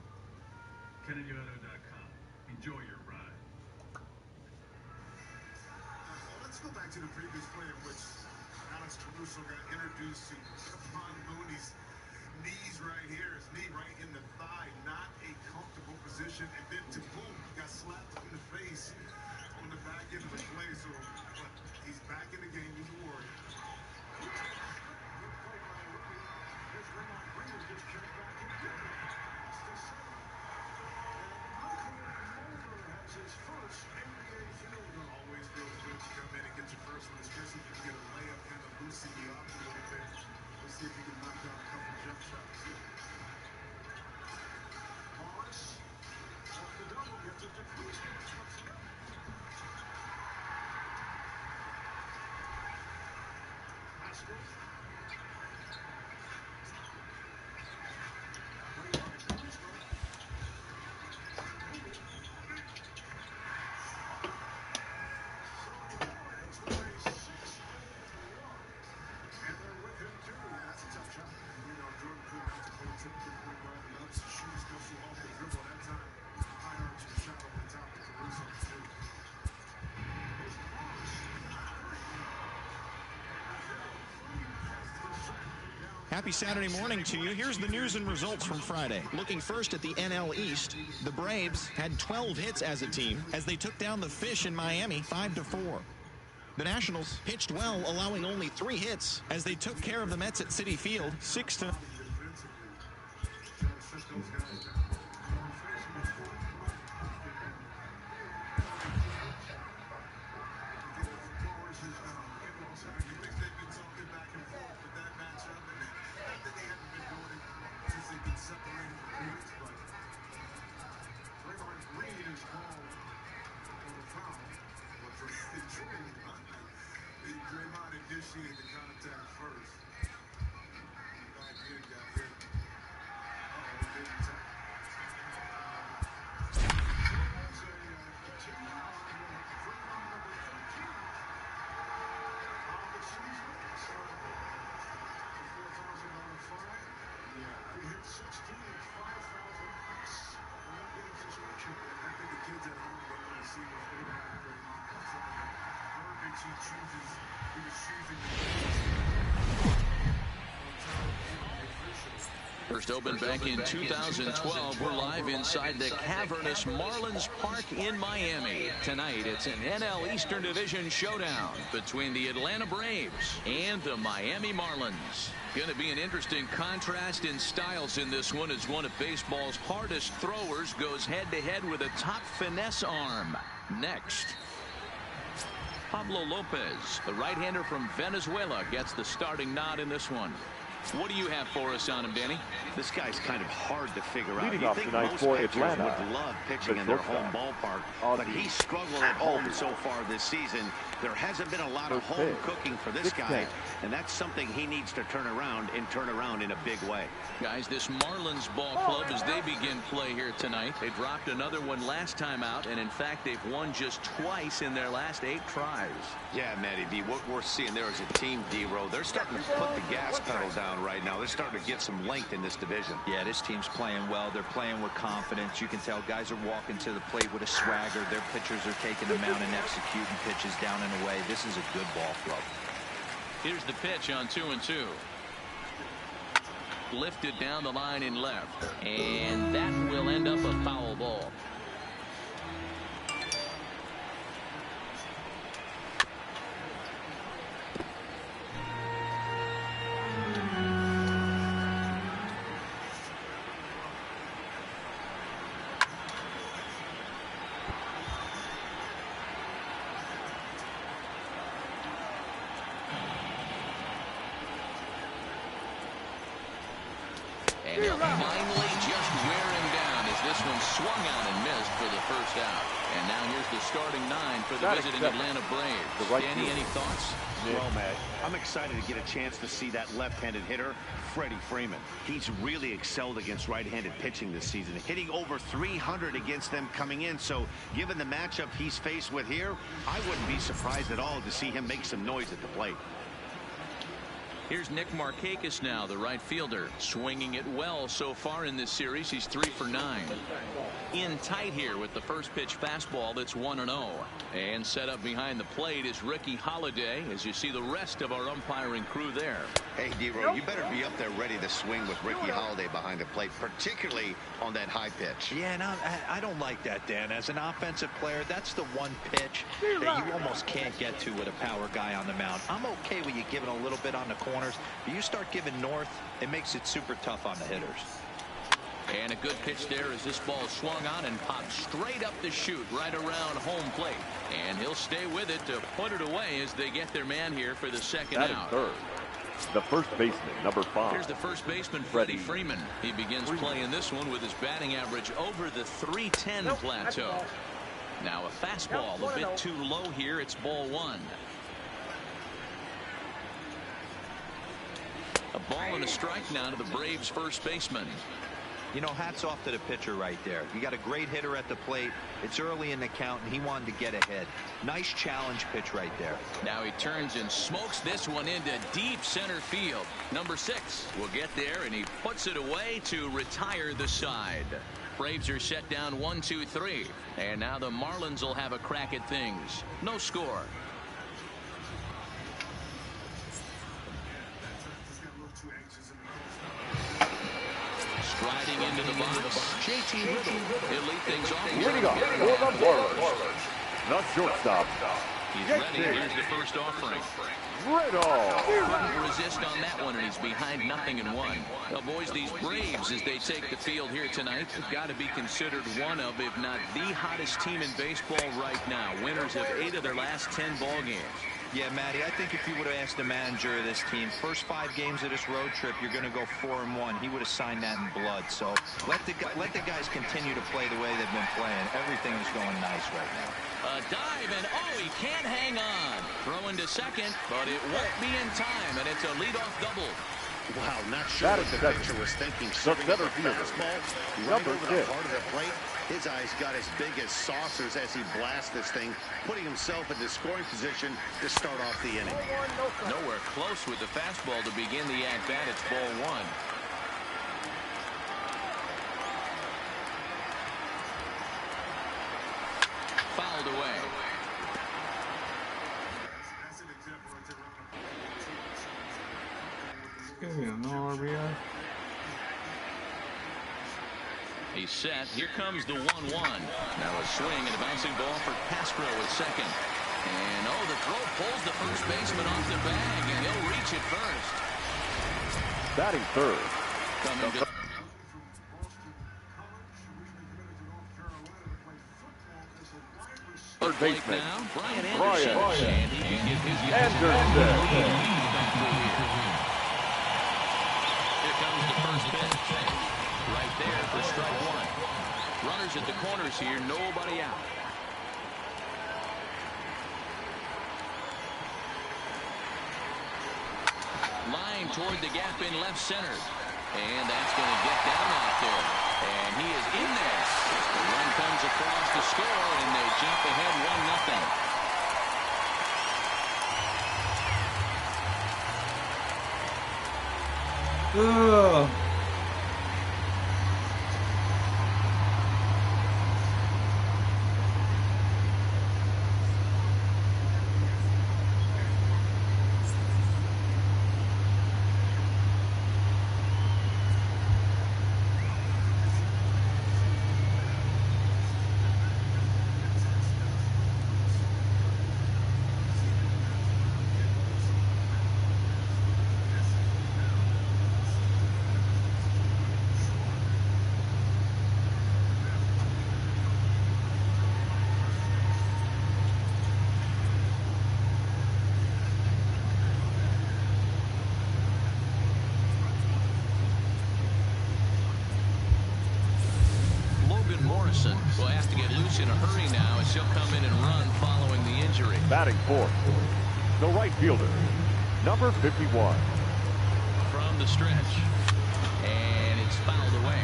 KennedyAuto.com. Enjoy your ride. Let's go back to the previous play in which Alex Caruso got introduced to Kevon Looney's knees right here. His knee right in the thigh. Not a comfortable position. And then to boom, got slapped in the face on the back end of the play. So, but he's back in the game. He's a Warrior. Always feels good to come in and get your first one, especially if you get a layup, kind of loosen you up a little bit. Let's see if you can knock down a couple jump shots. Morris, off the double, gets it to Cruz. Haskell. Happy Saturday morning to you. Here's the news and results from Friday. Looking first at the NL East, the Braves had 12 hits as a team as they took down the Fish in Miami 5-4. The Nationals pitched well, allowing only 3 hits as they took care of the Mets at Citi Field 6-0. Initiate the contact first. Back in, got hit. Uh-oh, didn't tap. First opened back in 2012. We're live inside the cavernous Marlins Park in Miami. Tonight, it's an NL Eastern Division showdown between the Atlanta Braves and the Miami Marlins. Going to be an interesting contrast in styles in this one as one of baseball's hardest throwers goes head-to-head with a top finesse arm. Next, Pablo Lopez, the right-hander from Venezuela, gets the starting nod in this one. What do you have for us on him, Danny? This guy's kind of hard to figure out. Leading You off think tonight most for pitchers Atlanta, would love pitching the in their shortstop, home ballpark, but Ozzie he's struggled at home so far this season. There hasn't been a lot of First home pitch. cooking for this guy, and that's something he needs to turn around in a big way. Guys, this Marlins ball club, as they begin play here tonight, they dropped another one last time out, and in fact, they've won just twice in their last 8 tries. Yeah, Matty D, what we're seeing there is a team, D-Row. They're starting to put the gas pedal down right now. They're starting to get some length in this division. Yeah, this team's playing well. They're playing with confidence. You can tell guys are walking to the plate with a swagger. Their pitchers are taking them out and executing pitches down and away. This is a good ball club. Here's the pitch on 2-2. Lifted down the line in left, and that will end up a foul ball. And he'll finally just wear him down as this one swung on and missed for the first out. And now here's the starting 9 for the visiting Atlanta Braves. Danny, any thoughts? Well, Matt, I'm excited to get a chance to see that left-handed hitter, Freddie Freeman. He's really excelled against right-handed pitching this season, hitting over 300 against them coming in. So given the matchup he's faced with here, I wouldn't be surprised at all to see him make some noise at the plate. Here's Nick Markakis now, the right fielder, swinging it well so far in this series. He's 3 for 9. In tight here with the first pitch fastball that's 1-0. And set up behind the plate is Ricky Holiday, as you see the rest of our umpiring crew there. Hey, D-Row, you better be up there ready to swing with Ricky Holiday behind the plate, particularly on that high pitch. Yeah, and I don't like that, Dan. As an offensive player, that's the one pitch that you almost can't get to with a power guy on the mound. I'm okay with you giving a little bit on the corners, but you start giving north, it makes it super tough on the hitters. And a good pitch there as this ball swung on and popped straight up the chute right around home plate. And he'll stay with it to put it away as they get their man here for the second out. Third, the first baseman, number 5. Here's the first baseman, Freddie Freeman. He begins playing this one with his batting average over the 310 plateau. Now a fastball a bit too low here. It's ball 1. A ball and a strike now to the Braves first baseman. You know, hats off to the pitcher right there. You got a great hitter at the plate. It's early in the count, and he wanted to get ahead. Nice challenge pitch right there. Now he turns and smokes this one into deep center field. Number 6 will get there, and he puts it away to retire the side. Braves are set down 1-2-3. And now the Marlins will have a crack at things. No score. Striding into the box, JT Riddle. He'll lead things off. Leading off for the Marlins, the shortstop. He's ready. Here's the first offering. Riddle. Couldn't resist on that one, and he's behind 0-1. Well, boys, these Braves, as they take the field here tonight, have got to be considered one of, if not the hottest team in baseball right now. Winners of 8 of their last 10 ball games. Yeah, Matty, I think if you would have asked the manager of this team, first 5 games of this road trip, you're going to go 4-1. He would have signed that in blood. So let the guys continue to play the way they've been playing. Everything is going nice right now. A dive, and he can't hang on. Throwing to second, but it won't be in time, and it's a leadoff double. Wow, not sure what the pitcher was thinking. The center fielder, Right over the heart of the plate. His eyes got as big as saucers as he blasts this thing, putting himself in the scoring position to start off the inning. Nowhere close with the fastball to begin the at-bat. It's ball 1. Fouled away. No RBI. He's set. Here comes the 1-1. Now a swing and a bouncing ball for Castro at second. And oh, the throw pulls the first baseman off the bag, and he'll reach it first. Batting third. Coming to third baseman. Now, Brian Anderson. And he can get his Anderson. Here comes the first pitch. Right there for strike one. Runners at the corners here, nobody out. Line toward the gap in left center. And that's going to get down out there. And he is in there. The run comes across the score, and they jump ahead 1-0. Oh. Will have to get loose in a hurry now as he'll come in and run following the injury. Batting fourth, the right fielder, number 51. From the stretch, and it's fouled away.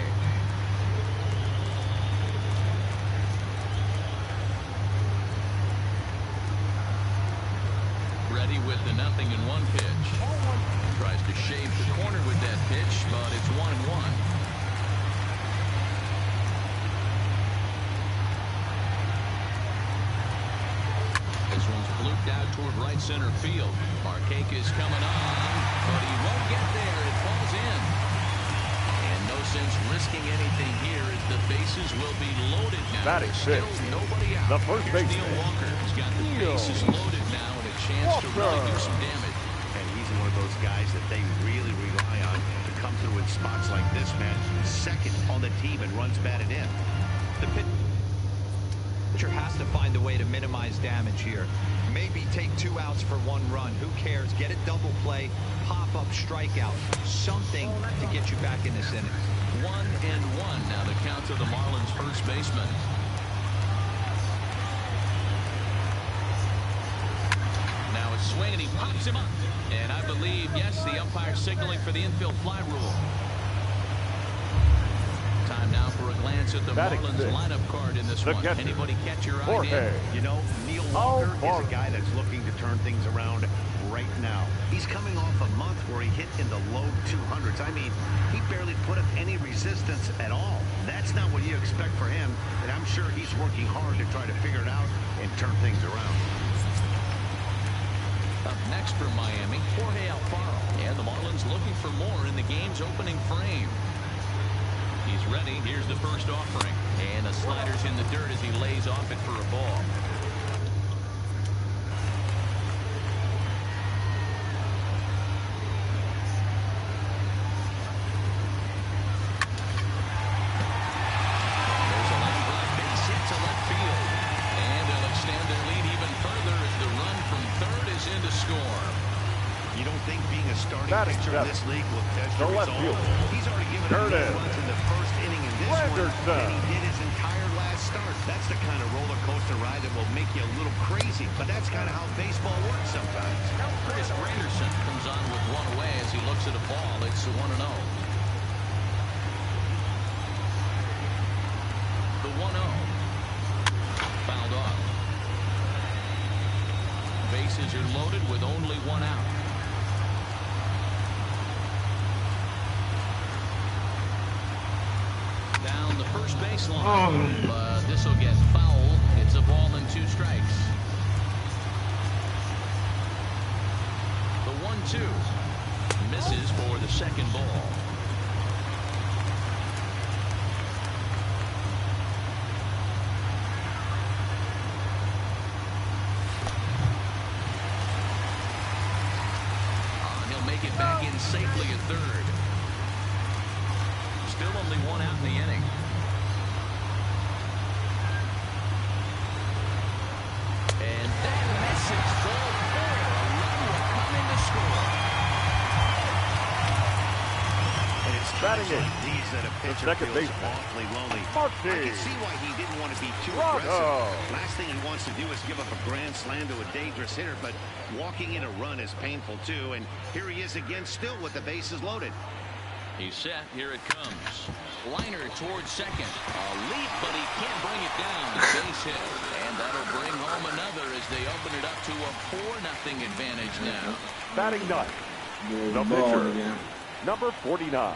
Ready with the 0-1 pitch. Tries to shave the corner with that pitch, but it's 1-1. Fluked out toward right center field. Markakis coming on, but he won't get there. It falls in. And no sense risking anything here as the bases will be loaded now. Batting still sixth. Nobody out. The first baseman. Neil Walker has got the bases loaded now and a chance to really do some damage. And he's one of those guys that they really rely on to come through in spots like this, man. Second on the team and runs batted in. The pitcher has to find a way to minimize damage here. Maybe take 2 outs for 1 run. Who cares? Get a double play, pop up, strikeout. Something to get you back in this inning. 1-1 now the count to the Marlins first baseman. Now a swing and he pops him up. And I believe, yes, the umpire signaling for the infield fly rule. Time now for a glance at the Marlins lineup card in this one. Anybody catch your eye? You know, Neil Walker is a guy that's looking to turn things around right now. He's coming off a month where he hit in the low 200s. I mean, he barely put up any resistance at all. That's not what you expect for him, and I'm sure he's working hard to try to figure it out and turn things around. Up next for Miami, Jorge Alfaro. And the Marlins looking for more in the game's opening frame. He's ready. Here's the first offering. And the slider's in the dirt as he lays off it for a ball. There's a line drive base hit to left field. And they'll extend their lead even further as the run from third is in to score. You don't think being a starting pitcher in this league will test the result? He's already given up runs in the first inning in this one, and he did his entire last start. That's the kind of roller coaster ride that will make you a little crazy, but that's kind of how baseball works sometimes. Chris Granderson comes on with one away as he looks at a ball. It's 1-0. The 1-0. Fouled off. Bases are loaded with only 1 out. Down the first baseline. But this will get foul. It's a ball and 2 strikes. The 1-2. misses for the second ball. He'll make it back in safely at third. Still only one out in the inning. And that misses ball 4. A run will come in to score. And it's batting it. These that a pitcher second feels baseman. awfully lonely. Marcy. I can see why he didn't want to be too Bravo. aggressive. Last thing he wants to do is give up a grand slam to a dangerous hitter, but walking in a run is painful too. And here he is again, still with the bases loaded. He's set. Here it comes. Liner towards second. A leap, but he can't bring it down. Base hit. And that'll bring home another as they open it up to a 4-0 advantage now. Batting ninth. The pitcher, number 49.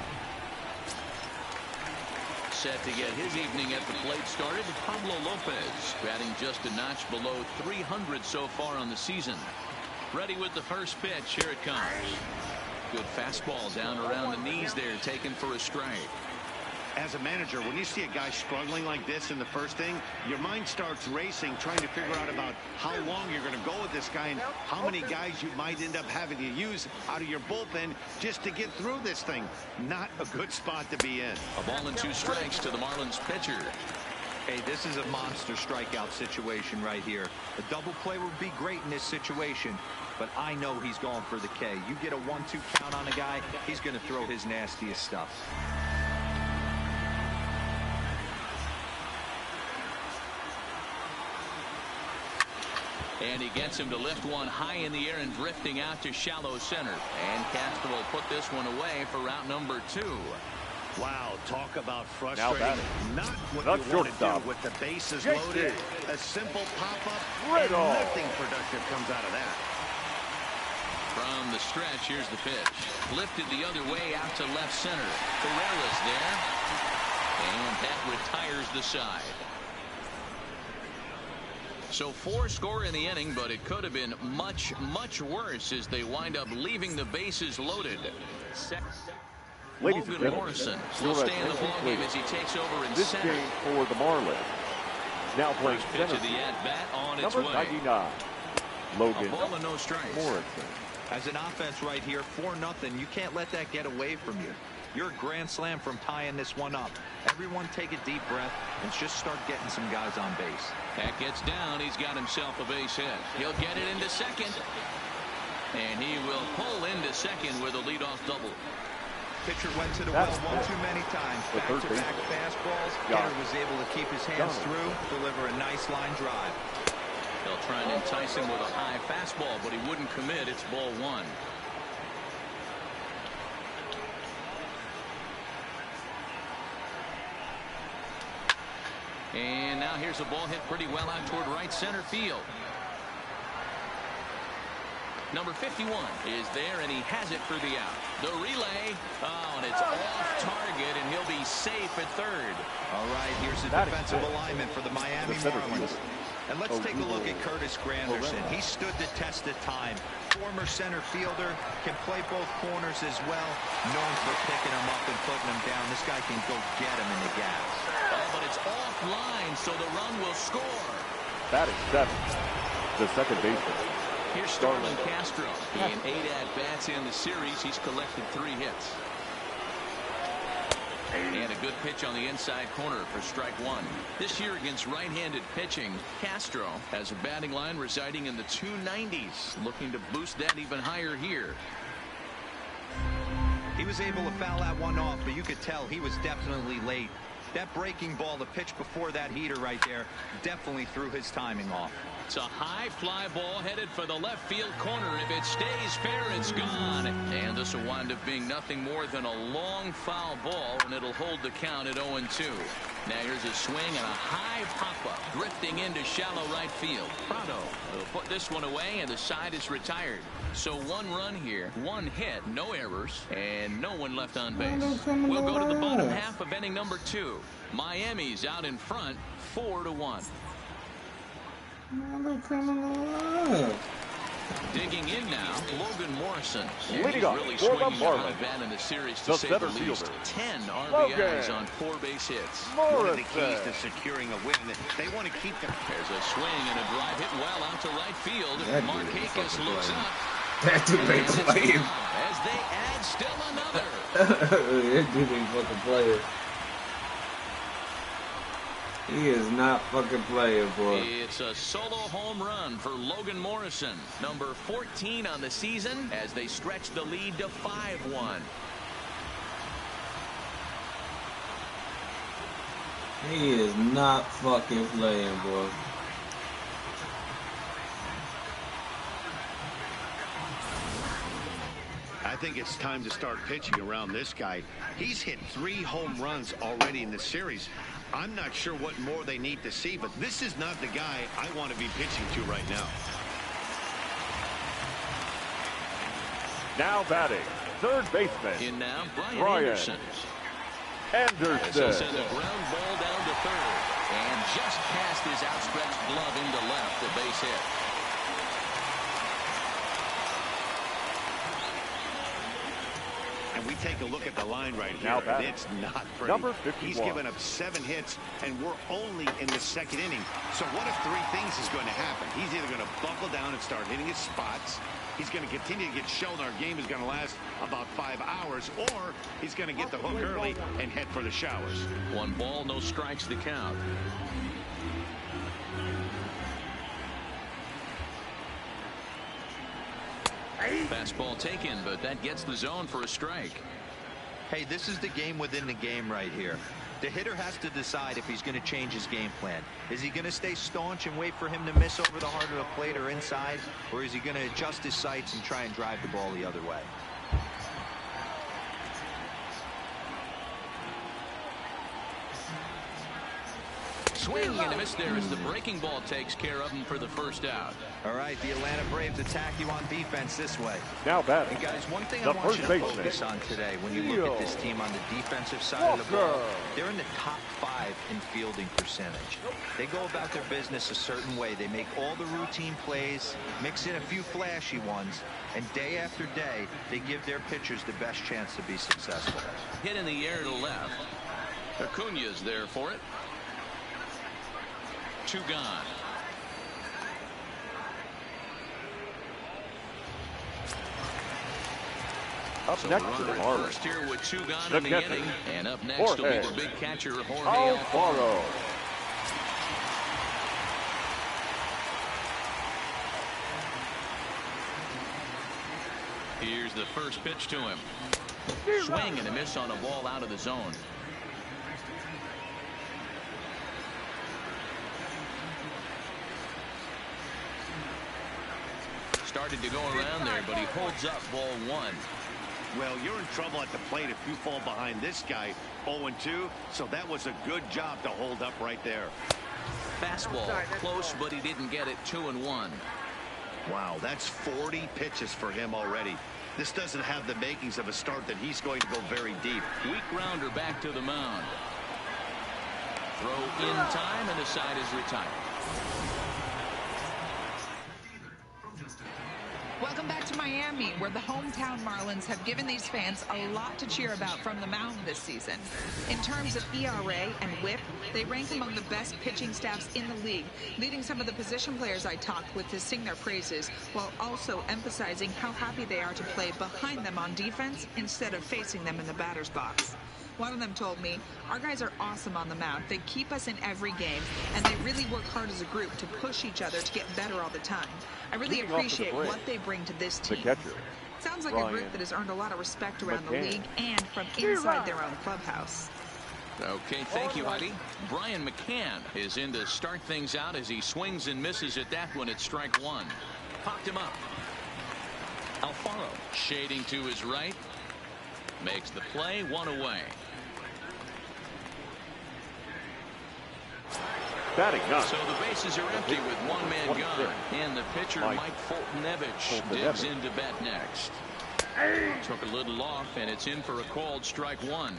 Set to get his evening at the plate started, Pablo Lopez, batting just a notch below 300 so far on the season. Ready with the first pitch. Here it comes. Good fastball down around the knees there, taken for a strike. As a manager, when you see a guy struggling like this in the first inning, your mind starts racing, trying to figure out about how long you're going to go with this guy and how many guys you might end up having to use out of your bullpen just to get through this thing. Not a good spot to be in. A ball and 2 strikes to the Marlins pitcher. Hey, this is a monster strikeout situation right here. A double play would be great in this situation, but I know he's going for the K. You get a 1-2 count on a guy, he's going to throw his nastiest stuff. And he gets him to lift one high in the air and drifting out to shallow center. And Castro will put this one away for route number 2. Wow, talk about frustrating. Not what That's you want to shortstop. do with the bases loaded. A simple pop-up, Right and on. nothing productive comes out of that. From the stretch, here's the pitch. Lifted the other way out to left center. Carrera's there. And that retires the side. So 4 score in the inning, but it could have been much, much worse as they wind up leaving the bases loaded. Ladies and Logan gentlemen, Morrison your will stay in the attention, ballgame please. as he takes over in This center. game for the Marlins. Now playing First pitch of center, the at-bat on its number way. 99, Logan A ball and no strikes. Morrison. As an offense right here, 4-0, you can't let that get away from you. You're a grand slam from tying this one up. Everyone take a deep breath and just start getting some guys on base. That gets down. He's got himself a base hit. He'll get it into second. And he will pull into second with a leadoff double. Pitcher went to the well one too many times. The third Back-to-back baseman. fastballs. Got Hitter it. was able to keep his hands through, deliver a nice line drive. They'll try and entice him with a high fastball, but he wouldn't commit. It's ball 1. And now here's a ball hit pretty well out toward right center field. Number 51 is there, and he has it for the out. The relay, and it's off target, and he'll be safe at third. All right, here's the defensive alignment for the Miami Marlins. And let's take a look at Curtis Granderson. He stood the test of time. Former center fielder, can play both corners as well. Known for picking him up and putting him down. This guy can go get him in the gas. Oh, but it's offline, so the run will score. Batting 7, the second baseman. Here's Starlin Castro. In 8 at-bats in the series, he's collected 3 hits. And a good pitch on the inside corner for strike 1. This year against right-handed pitching, Castro has a batting line residing in the 290s, looking to boost that even higher here. He was able to foul that one off, but you could tell he was definitely late. That breaking ball, the pitch before that heater right there, definitely threw his timing off. It's a high fly ball headed for the left field corner. If it stays fair, it's gone. And this will wind up being nothing more than a long foul ball, and it'll hold the count at 0-2. Now here's a swing and a high pop-up, drifting into shallow right field. Prado will put this one away, and the side is retired. So 1 run here, 1 hit, no errors, and no one left on base. We'll go to the bottom half of inning number 2. Miami's out in front, 4-1. Digging in now, Logan Morrison. Leading off really for the swinging on a Marlins. bat in the series, to The say the center least. fielder, 10 RBIs Logan on 4 base hits. One of the keys to securing a win, they want to keep the... There's a swing and a drive hit well out to right field. Markakis looks up. That dude ain't playing. As they add still another. That dude ain't fucking playing. He is not fucking playing, boy. It's a solo home run for Logan Morrison, number 14 on the season, as they stretch the lead to 5-1. He is not fucking playing, boy. I think it's time to start pitching around this guy. He's hit 3 home runs already in the series. I'm not sure what more they need to see, but this is not the guy I want to be pitching to right now. Now batting, third baseman. In now, Brian Anderson. As he'll send a ground ball down to third. And just past his outstretched glove into left, the base hit. And we take a look at the line right here, Now and it's not pretty. Number 51. He's given up 7 hits, and we're only in the 2nd inning. So what if 3 things is going to happen? He's either going to buckle down and start hitting his spots, he's going to continue to get shown our game is going to last about 5 hours, or he's going to get the hook early and head for the showers. 1 ball, no strikes to count. Fastball taken, but that gets the zone for a strike. Hey, this is the game within the game right here. The hitter has to decide if he's going to change his game plan. Is he going to stay staunch and wait for him to miss over the heart of the plate or inside? Or is he going to adjust his sights and try and drive the ball the other way? Swing and a miss there as the breaking ball takes care of him for the first out. All right, the Atlanta Braves attack you on defense this way. Now batting. And guys, one thing I The want you to first baseman. focus on today when you look at this team on the defensive side of the ball, they're in the top 5 in fielding percentage. They go about their business a certain way. They make all the routine plays, mix in a few flashy ones, and day after day, they give their pitchers the best chance to be successful. Hit in the air to left. Acuna's there for it. 2 gone. Up So next to the Marlins. First here with 2 gone The in the catcher, inning. And up next will be Jorge the big catcher, Jorge Alfaro. Here's the first pitch to him. Swing and a miss on a ball out of the zone. Started to go around there, but he holds up ball 1. Well, you're in trouble at the plate if you fall behind this guy 0-2, so that was a good job to hold up right there. Fastball close, but he didn't get it. 2-1. Wow, that's 40 pitches for him already. This doesn't have the makings of a start that he's going to go very deep. Weak grounder back to the mound. Throw in time, and the side is retired. Welcome back to Miami, where the hometown Marlins have given these fans a lot to cheer about from the mound this season. In terms of ERA and WHIP, they rank among the best pitching staffs in the league, leading some of the position players I talked with to sing their praises, while also emphasizing how happy they are to play behind them on defense instead of facing them in the batter's box. One of them told me, our guys are awesome on the mound. They keep us in every game, and they really work hard as a group to push each other to get better all the time. I really appreciate what they bring to this team. Sounds like a group that has earned a lot of respect around the league and from inside their own clubhouse. Okay, thank you, Heidi. Brian McCann is in to start things out as he swings and misses at that one at strike 1. Popped him up. Alfaro shading to his right. Makes the play, 1 away. Batting gun. So the bases are empty with 1 man gone. And the pitcher, Mike Fultonevich, digs into bat next. Took a little off, and it's in for a called strike 1.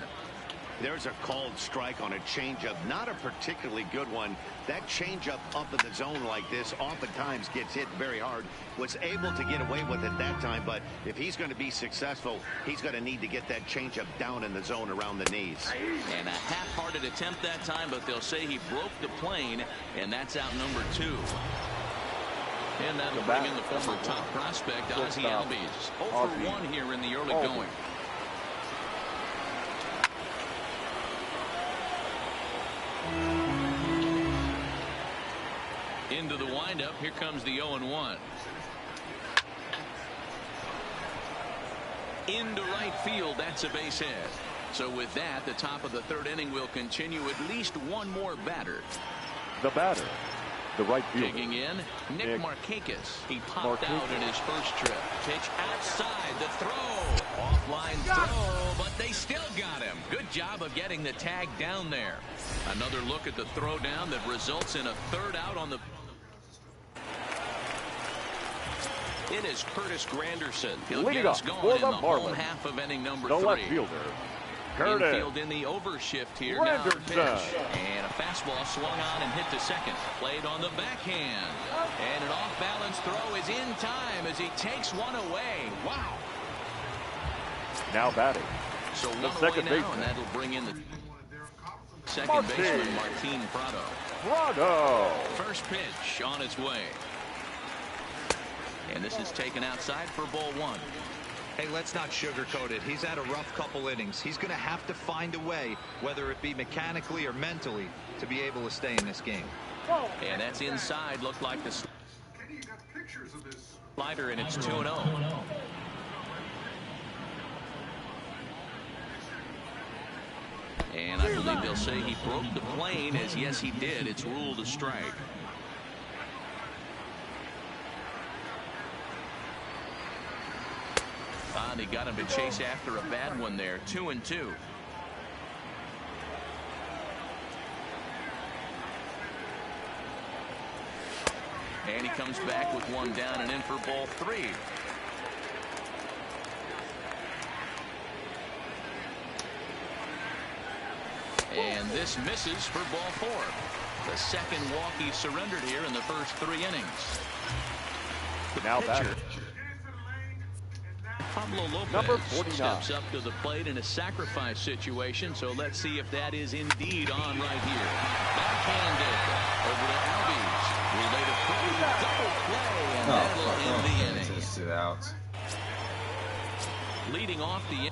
There's a called strike on a changeup, not a particularly good one. That changeup up in the zone like this oftentimes gets hit very hard. Was able to get away with it that time, but if he's going to be successful, he's going to need to get that changeup down in the zone around the knees. And a half-hearted attempt that time, but they'll say he broke the plane, and that's out number 2. And that'll bring in the former top prospect, Ozzie Albies. 0 for 1 here in the early going. Into the windup. Here comes the 0-1. Into right field. That's a base hit. So with that, the top of the 3rd inning will continue. At least one more batter. The batter, the right fielder. Digging in, Nick Markakis. He popped out in his first trip. Pitch outside. The throw. Offline throw, but they still got him. Good job of getting the tag down there. Another look at the throw down that results in a 3rd out on the... It is Curtis Granderson. He'll get us going in the home half of inning number 3. The left fielder, Curtis. Infield in the overshift here. Now the pitch. And a fastball swung on and hit to second. Played on the backhand. And an off-balance throw is in time as he takes one away. Wow. Now batting. So the one second away now, baseman. and that'll bring in the second baseman, Martin Prado. Prado. First pitch on its way. And this is taken outside for ball 1. Hey, let's not sugarcoat it. He's had a rough couple innings. He's going to have to find a way, whether it be mechanically or mentally, to be able to stay in this game. And that's inside. Looked like the slider, and it's 2-0. And I believe they'll say he broke the plane, as yes, he did. It's ruled a strike. They got him to chase after a bad one there. 2-2. And he comes back with one down and in for ball 3. And this misses for ball 4. The second walk he surrendered here in the first 3 innings. The now pitcher, batter. Pablo Lopez, number 49, steps up to the plate in a sacrifice situation. So let's see if that is indeed on right here. Backhanded over to Albies. We made a pretty double play, and that'll end the inning. Just sit out. Leading off the